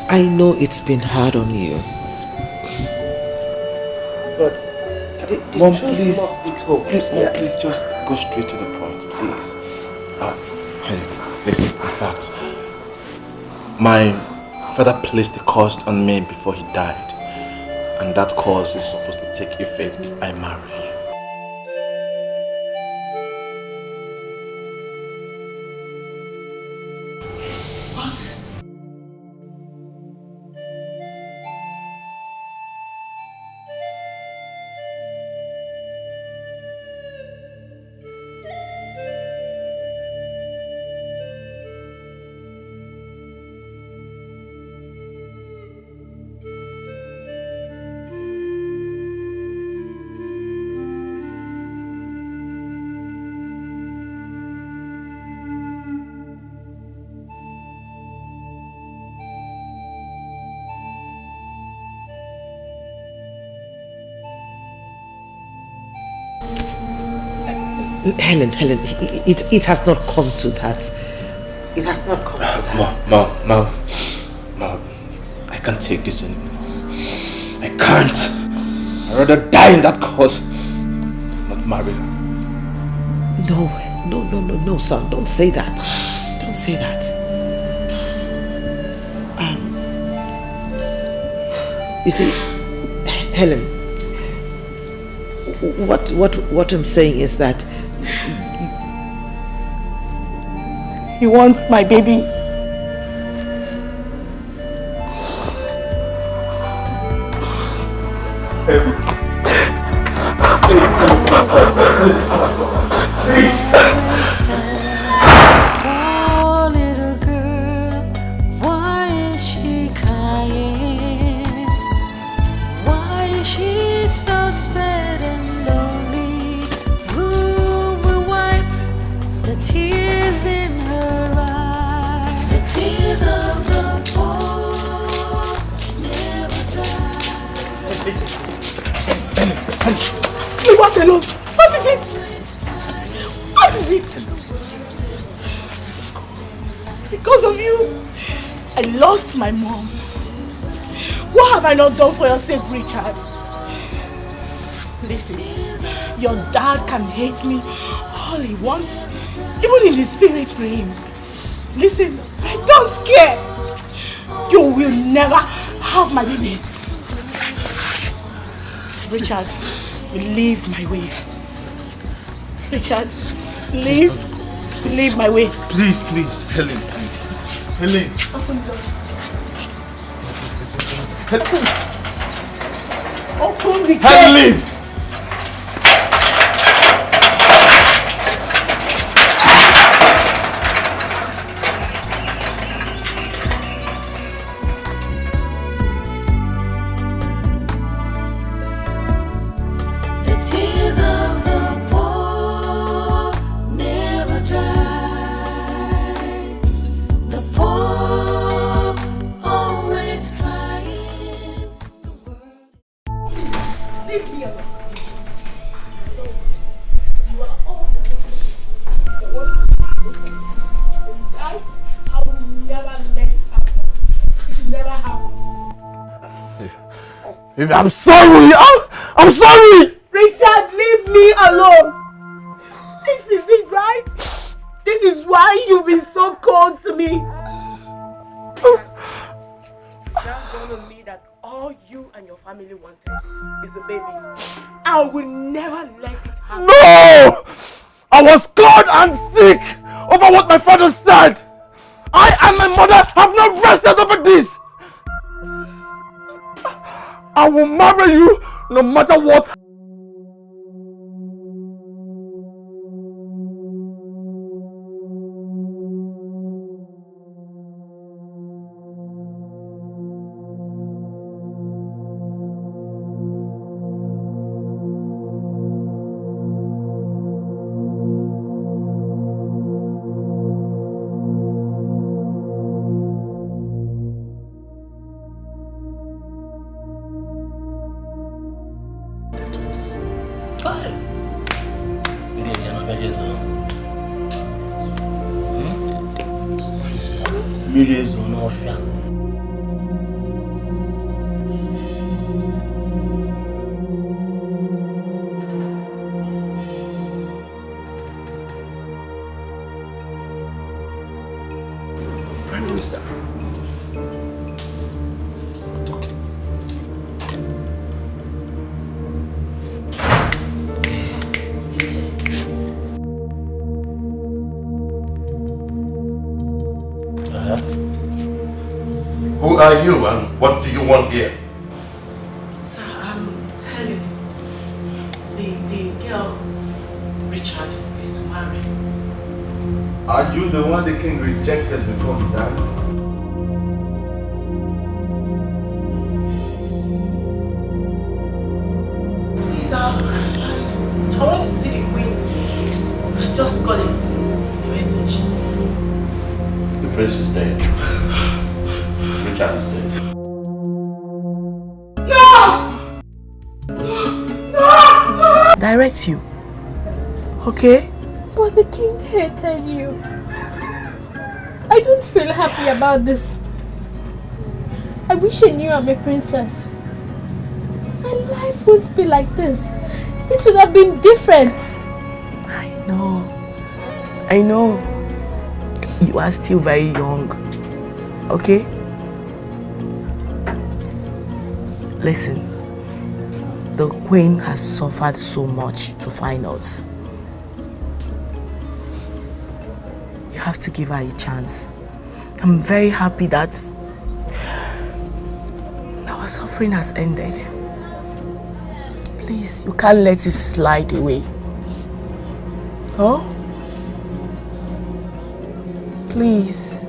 I know it's been hard on you. But Mom, please, must be told. Please, Mom, please just go straight to the point, please. Helen, listen, in fact, my father placed a curse on me before he died. And that curse is supposed to take effect if I marry you. Helen, it has not come to that. It has not come to that. Mom, I can't take this anymore. I can't. I'd rather die in that cause than not marry her. No, son, don't say that. Don't say that. You see, Helen, what I'm saying is that He wants my baby. Poor little girl, why is she crying? Why is she so sad and lonely? Who will wipe the tears in her eyes? The tears of the poor never dry. Leave us alone. What is it? What is it? Because of you, I lost my mom. What have I not done for your sake, Richard? Listen, your dad can hate me all he wants, even in the spirit realm. Listen, I don't care. You will never have my baby. Richard, leave my way. Richard, leave my way. Please, Helen, please. Helen. Open the door. Helen. Open the gate. Helen. The tears of the poor never dry. The poor always crying. Leave me alone. You are all the ones. That I will never let happen. It will never happen. Baby, I'm sorry! I'm sorry! Richard, leave me alone. This is it, right? This is why you've been so cold to me. It's now dawned on me that all you and your family wanted is the baby. I will never let it happen. No! I was cold and sick over what my father said. I and my mother have not rested over this. I will marry you no matter what. Prime Minister. Stop talking. Who are you and what do you want here? Sir, Helen. The girl Richard is to marry. Are you the one the king rejected before he died? Please, I want to see the queen. I just got a message. The prince is dead. Richard is dead. No! No! Direct you. Okay? But the king hated you. I don't feel happy about this. I wish I knew I'm a princess. My life won't be like this. It would have been different. I know. You are still very young. Okay? Listen, the Queen has suffered so much to find us. You have to give her a chance. I'm very happy that our suffering has ended. Please, you can't let it slide away. Oh? Please.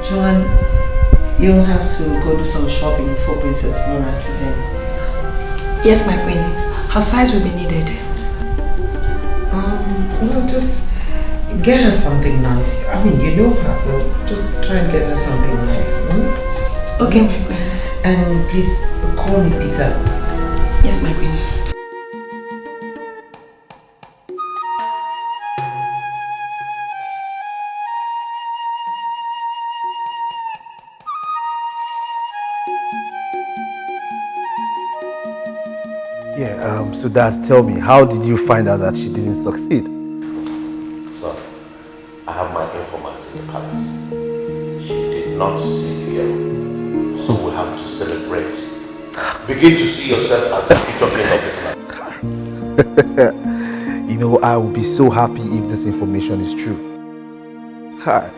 John, you'll have to go do some shopping for Princess Mona today. Yes, my queen. Her size will be needed. Just get her something nice. I mean, you know her, so just try and get her something nice. Okay, my queen. And please call me Peter. Yes, my queen. Yeah, so Dad, tell me, how did you find out that she didn't succeed? Son, I have my informants in the palace. She did not see the girl. So we have to celebrate. Begin to see yourself as the future king of this land. You know, I will be so happy if this information is true. Hi.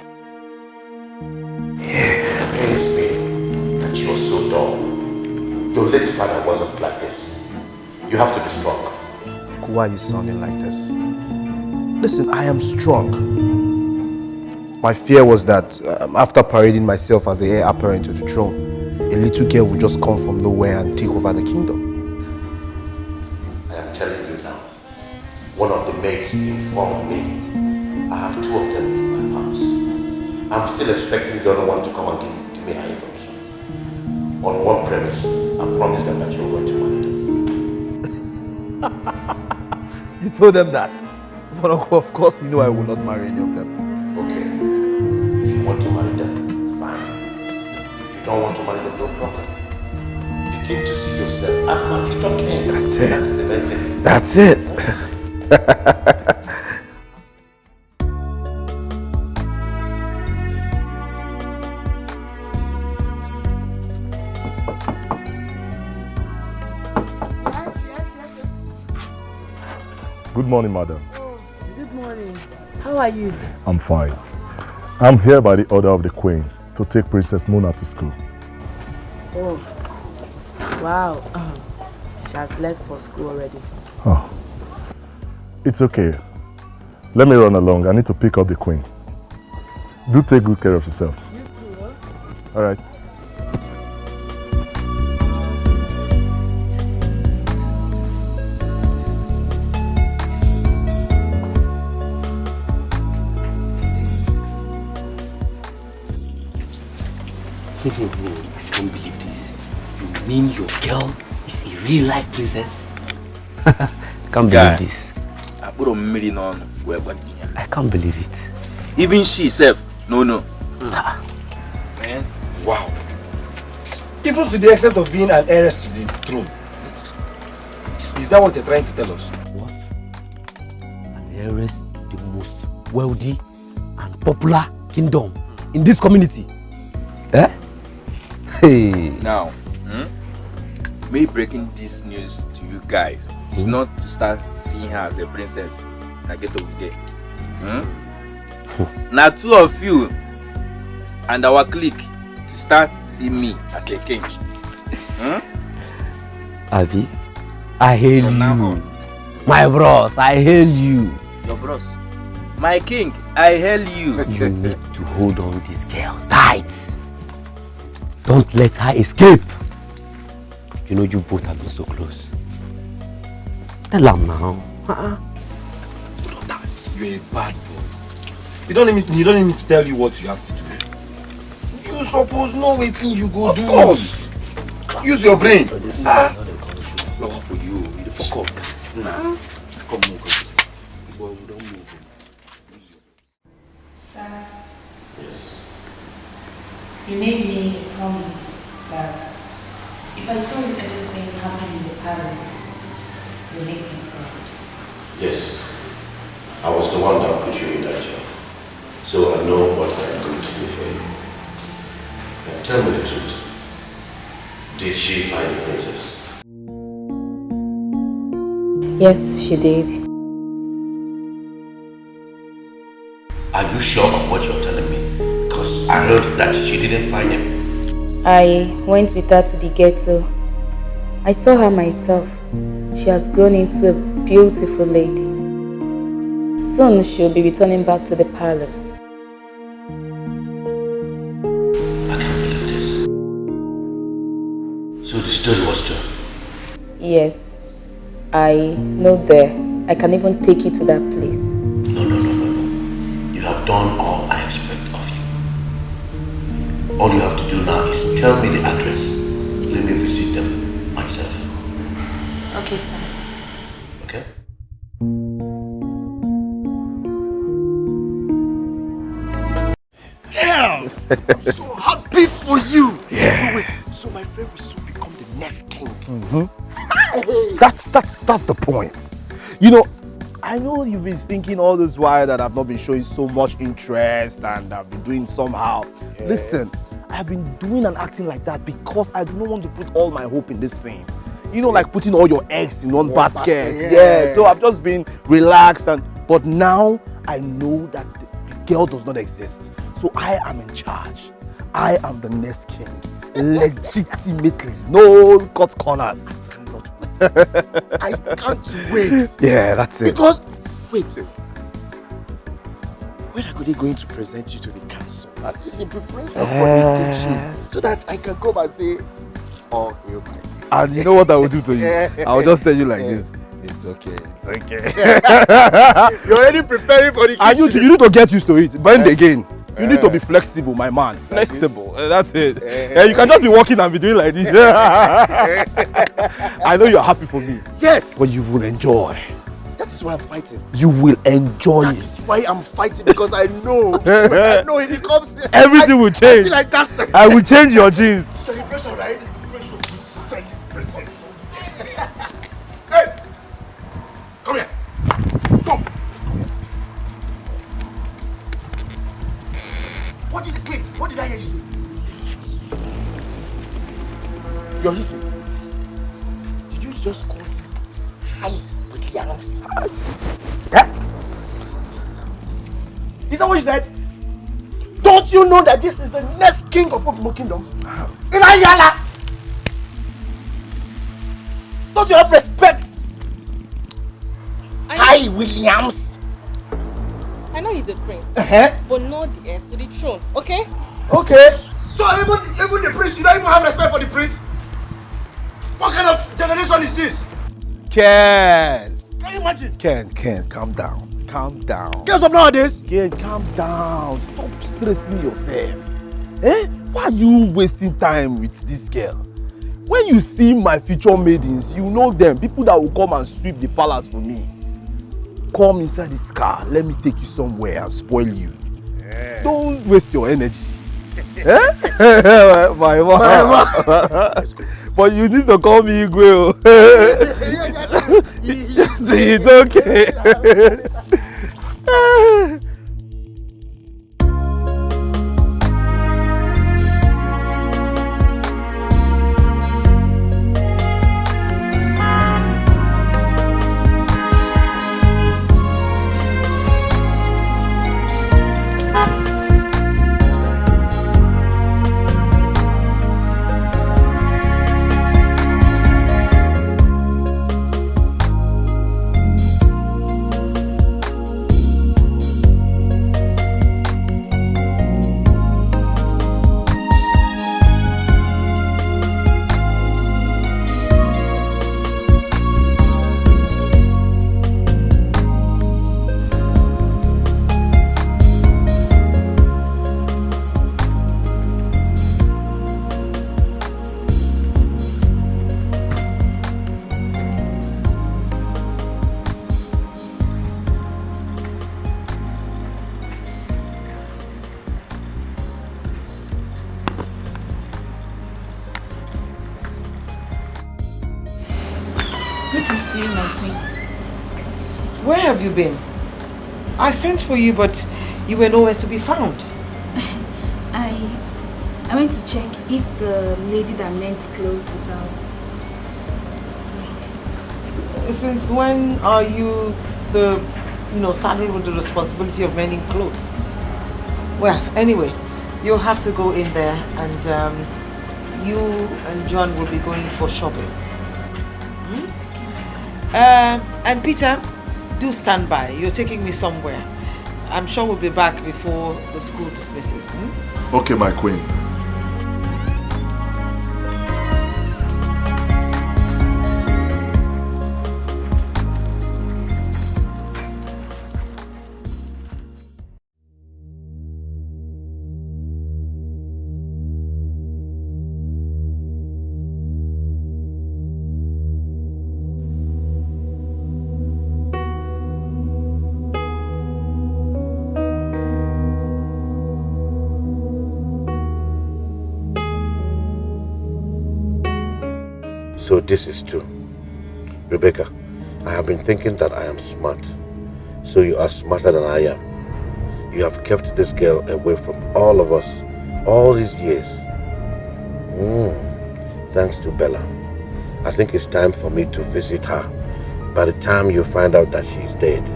It pains me that you are so dull. Your late father wasn't like this. You have to be strong. Why are you sounding like this? Listen, I am strong. My fear was that after parading myself as the heir apparent to the throne, a little girl would just come from nowhere and take over the kingdom. I am telling you now, one of the maids informed me. I have 2 of them in my house. I'm still expecting the other one to come and give me her information. On one premise, I promise them that you're going to marry them. You told them that? But of course you know I will not marry any of them. Okay. If you want to marry them, fine. If you don't want to marry them, no problem. Begin to see yourself as my future king. That's it. That's the main thing. That's it. Good morning, madam. Oh, good morning. How are you? I'm fine. I'm here by the order of the Queen to take Princess Mona to school. Oh, wow. She has left for school already. Oh, it's okay. Let me run along. I need to pick up the Queen. Do take good care of yourself. You too, huh? All right. I can't believe this. You mean your girl is a real-life princess? Can't believe this. I put a million on where I can't believe it. Even she herself, no. Man, wow. Even to the extent of being an heiress to the throne. Is that what you're trying to tell us? What? An heiress to the most wealthy and popular kingdom in this community. Eh? Hey. Now, me breaking this news to you guys is not to start seeing her as a princess. Now get over there. Now 2 of you and our clique to start seeing me as a king. Abi, I hail you. My bros, I hail you. Your bros. My king, I hail you. You need to hold on this girl tight. Don't let her escape. You know you both have been so close. Tell her now. You're a bad boy. You don't need me to tell you what you have to do. You suppose know what thing you go do. Of course. Use your brain. No, for you. You fuck up. Nah. Come on, well, we don't move. Sir. Yes. You made me a promise that If I told you everything happened in the palace, you'll make me proud. Yes. I was the one that put you in that job. So I know what I am going to do for you. Now tell me the truth. Did she find the princess? Yes, she did. Are you sure of what you're telling me? Because I heard that she didn't find him. I went with her to the ghetto. I saw her myself. She has grown into a beautiful lady. Soon she'll be returning back to the palace. I can't believe this. So the story was true? Yes, I know there. I can even take you to that place. No. You have done all I expect of you. All you have to do now is tell me the address. Let me visit them myself. Okay, sir. Okay? Damn! I'm so happy for you! Yeah. Wait, so my friend will soon become the next king. That's the point. You know, I know you've been thinking all this while that I've not been showing so much interest and I've been doing somehow. Yes. Listen, I've been doing and acting like that because I do not want to put all my hope in this thing. You know, like putting all your eggs in one basket. Yes. Yeah, so I've just been relaxed but now I know that the girl does not exist. So I am in charge. I am the next king. Legitimately. No cut corners. I can't wait. Yeah, that's it. Because, wait, when are they going to present you to the council? And it's in preparation for the kitchen, so that I can come and say, oh, you my king. And you know what I will do to you? I will just tell you like this. It's okay. You're already preparing for the kitchen. And you need to get used to it. Bend again. You need to be flexible, my man. Flexible. That's it. You can just be walking and be doing like this. I know you're happy for me. Yes. But you will enjoy. That's why I'm fighting. You will enjoy it. That's why I'm fighting, because I know. I know if it comes. Everything will change. I feel like that's. I will change your jeans. Celebration, right? Celebration. We celebrate it. Hey! Come here. Come. What did I hear you say? You're listening. Did you just call him Hi Williams? Yeah? Is that what you said? Don't you know that this is the next king of Obumo Kingdom? In Ayala! Don't you have respect? Hi Williams! I know he's a prince, Uh-huh. but not the heir to the throne, okay? Okay. So even the prince, you don't even have respect for the prince? What kind of generation is this? Ken, Can you imagine? Ken, calm down. Calm down. Girls of nowadays? Ken, calm down. Stop stressing yourself. Why are you wasting time with this girl? When you see my future maidens, you know them. People that will come and sweep the palace for me. Come inside this car. Let me take you somewhere and spoil you. Yeah. Don't waste your energy. My mom. But you need to call me Igwe. It's okay. Greetings to you, my queen. Where have you been? I sent for you, but you were nowhere to be found. I went to check if the lady that mends clothes is out. So. Since when are you saddled with the responsibility of mending clothes? Well, anyway, you'll have to go in there and you and John will be going for shopping. And Peter, do stand by. You're taking me somewhere. I'm sure we'll be back before the school dismisses. Okay, my queen. So this is true. Rebecca, I have been thinking that I am smart. So you are smarter than I am. You have kept this girl away from all of us all these years. Thanks to Bella. I think it's time for me to visit her. By the time you find out that she is dead,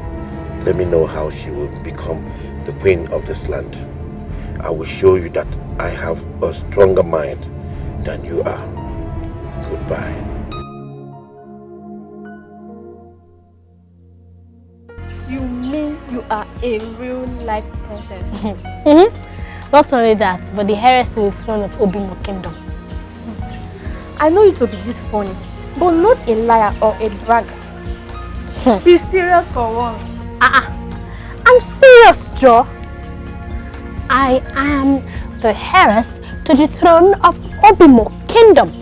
let me know how she will become the queen of this land. I will show you that I have a stronger mind than you are. Goodbye. You mean you are a real life princess? Not only that, but the heiress to the throne of Obimo Kingdom. I know you to be this funny, but not a liar or a braggart. Be serious for once. I'm serious, Joe. I am the heiress to the throne of Obimo Kingdom.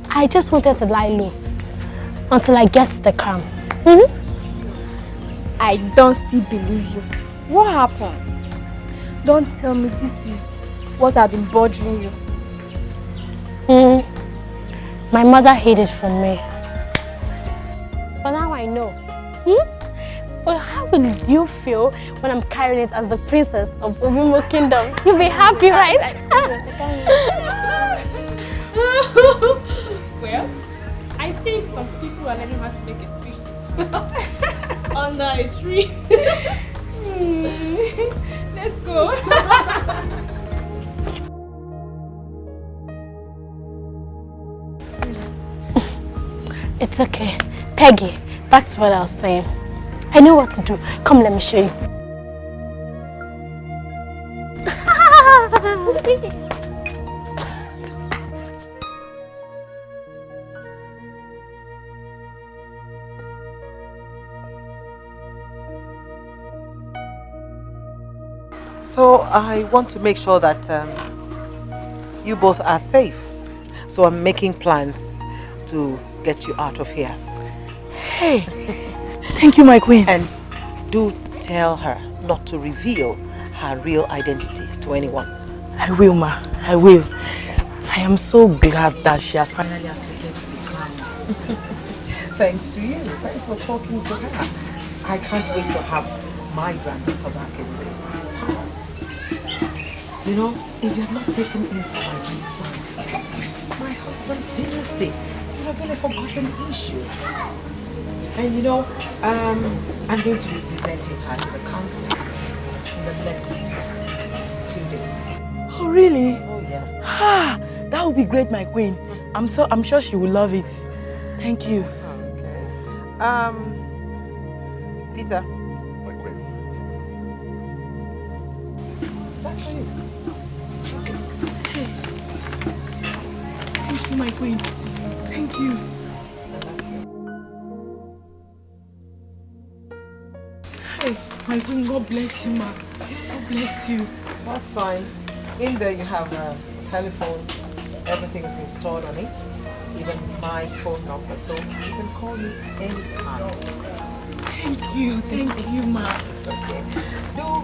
I just wanted to lie low until I get the crown. I don't still believe you. What happened? Don't tell me this is what has been bothering you. My mother hid it from me. But now I know. But how will you feel when I'm carrying it as the princess of Obimo Kingdom? You'll be happy, right? Well, I think some people are learning how to make a speech under a tree. Let's go. It's okay. Peggy, back to what I was saying. I know what to do. Come, let me show you. So I want to make sure that you both are safe. So I'm making plans to get you out of here. Hey, thank you, my queen. And do tell her not to reveal her real identity to anyone. I will, ma. I will. I am so glad that she has finally accepted to be crowned. Thanks to you. Thanks for talking to her. I can't wait to have my granddaughter back in the palace. You know, if you had not taken in for my good son, my husband's dynasty would have been a forgotten issue. And you know, I'm going to be presenting her to the council in the next few days. Oh, really? Oh, yes. Ah, that would be great, my queen. I'm sure she will love it. Thank you. Okay. Peter. My queen. That's for you. Hey. Thank you, my queen. Thank you. Hey, my queen, God bless you, ma. God bless you. That's fine. In there you have a telephone. Everything has been stored on it. Even my phone number. So you can call me anytime. Thank you, ma. It's okay. Do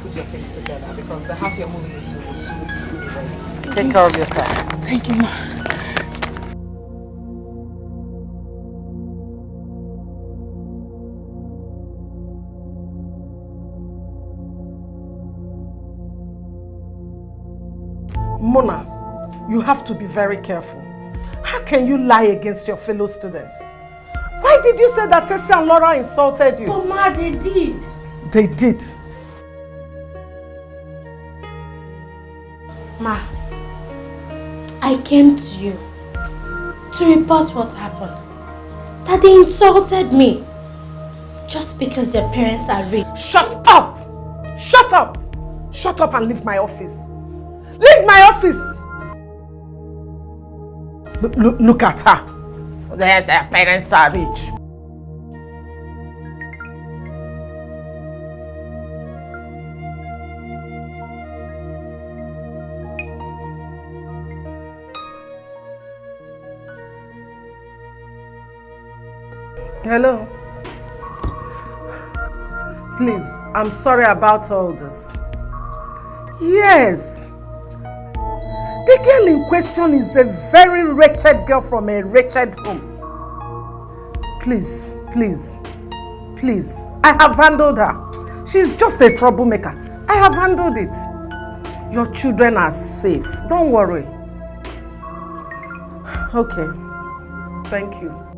put your things together because the house you're moving into will soon be ready. Take care of yourself. Thank you, ma. you have to be very careful. How can you lie against your fellow students? Why did you say that Tessie and Laura insulted you? But Ma, they did. They did. Ma, I came to you to report what happened. That they insulted me just because their parents are rich. Shut up! Shut up! Shut up and leave my office. Leave my office! Look at her. Their parents are rich. Hello. Please, I'm sorry about all this. Yes. The girl in question is a very wretched girl from a wretched home. Please, please, please. I have handled her. She's just a troublemaker. I have handled it. Your children are safe. Don't worry. Okay. Thank you.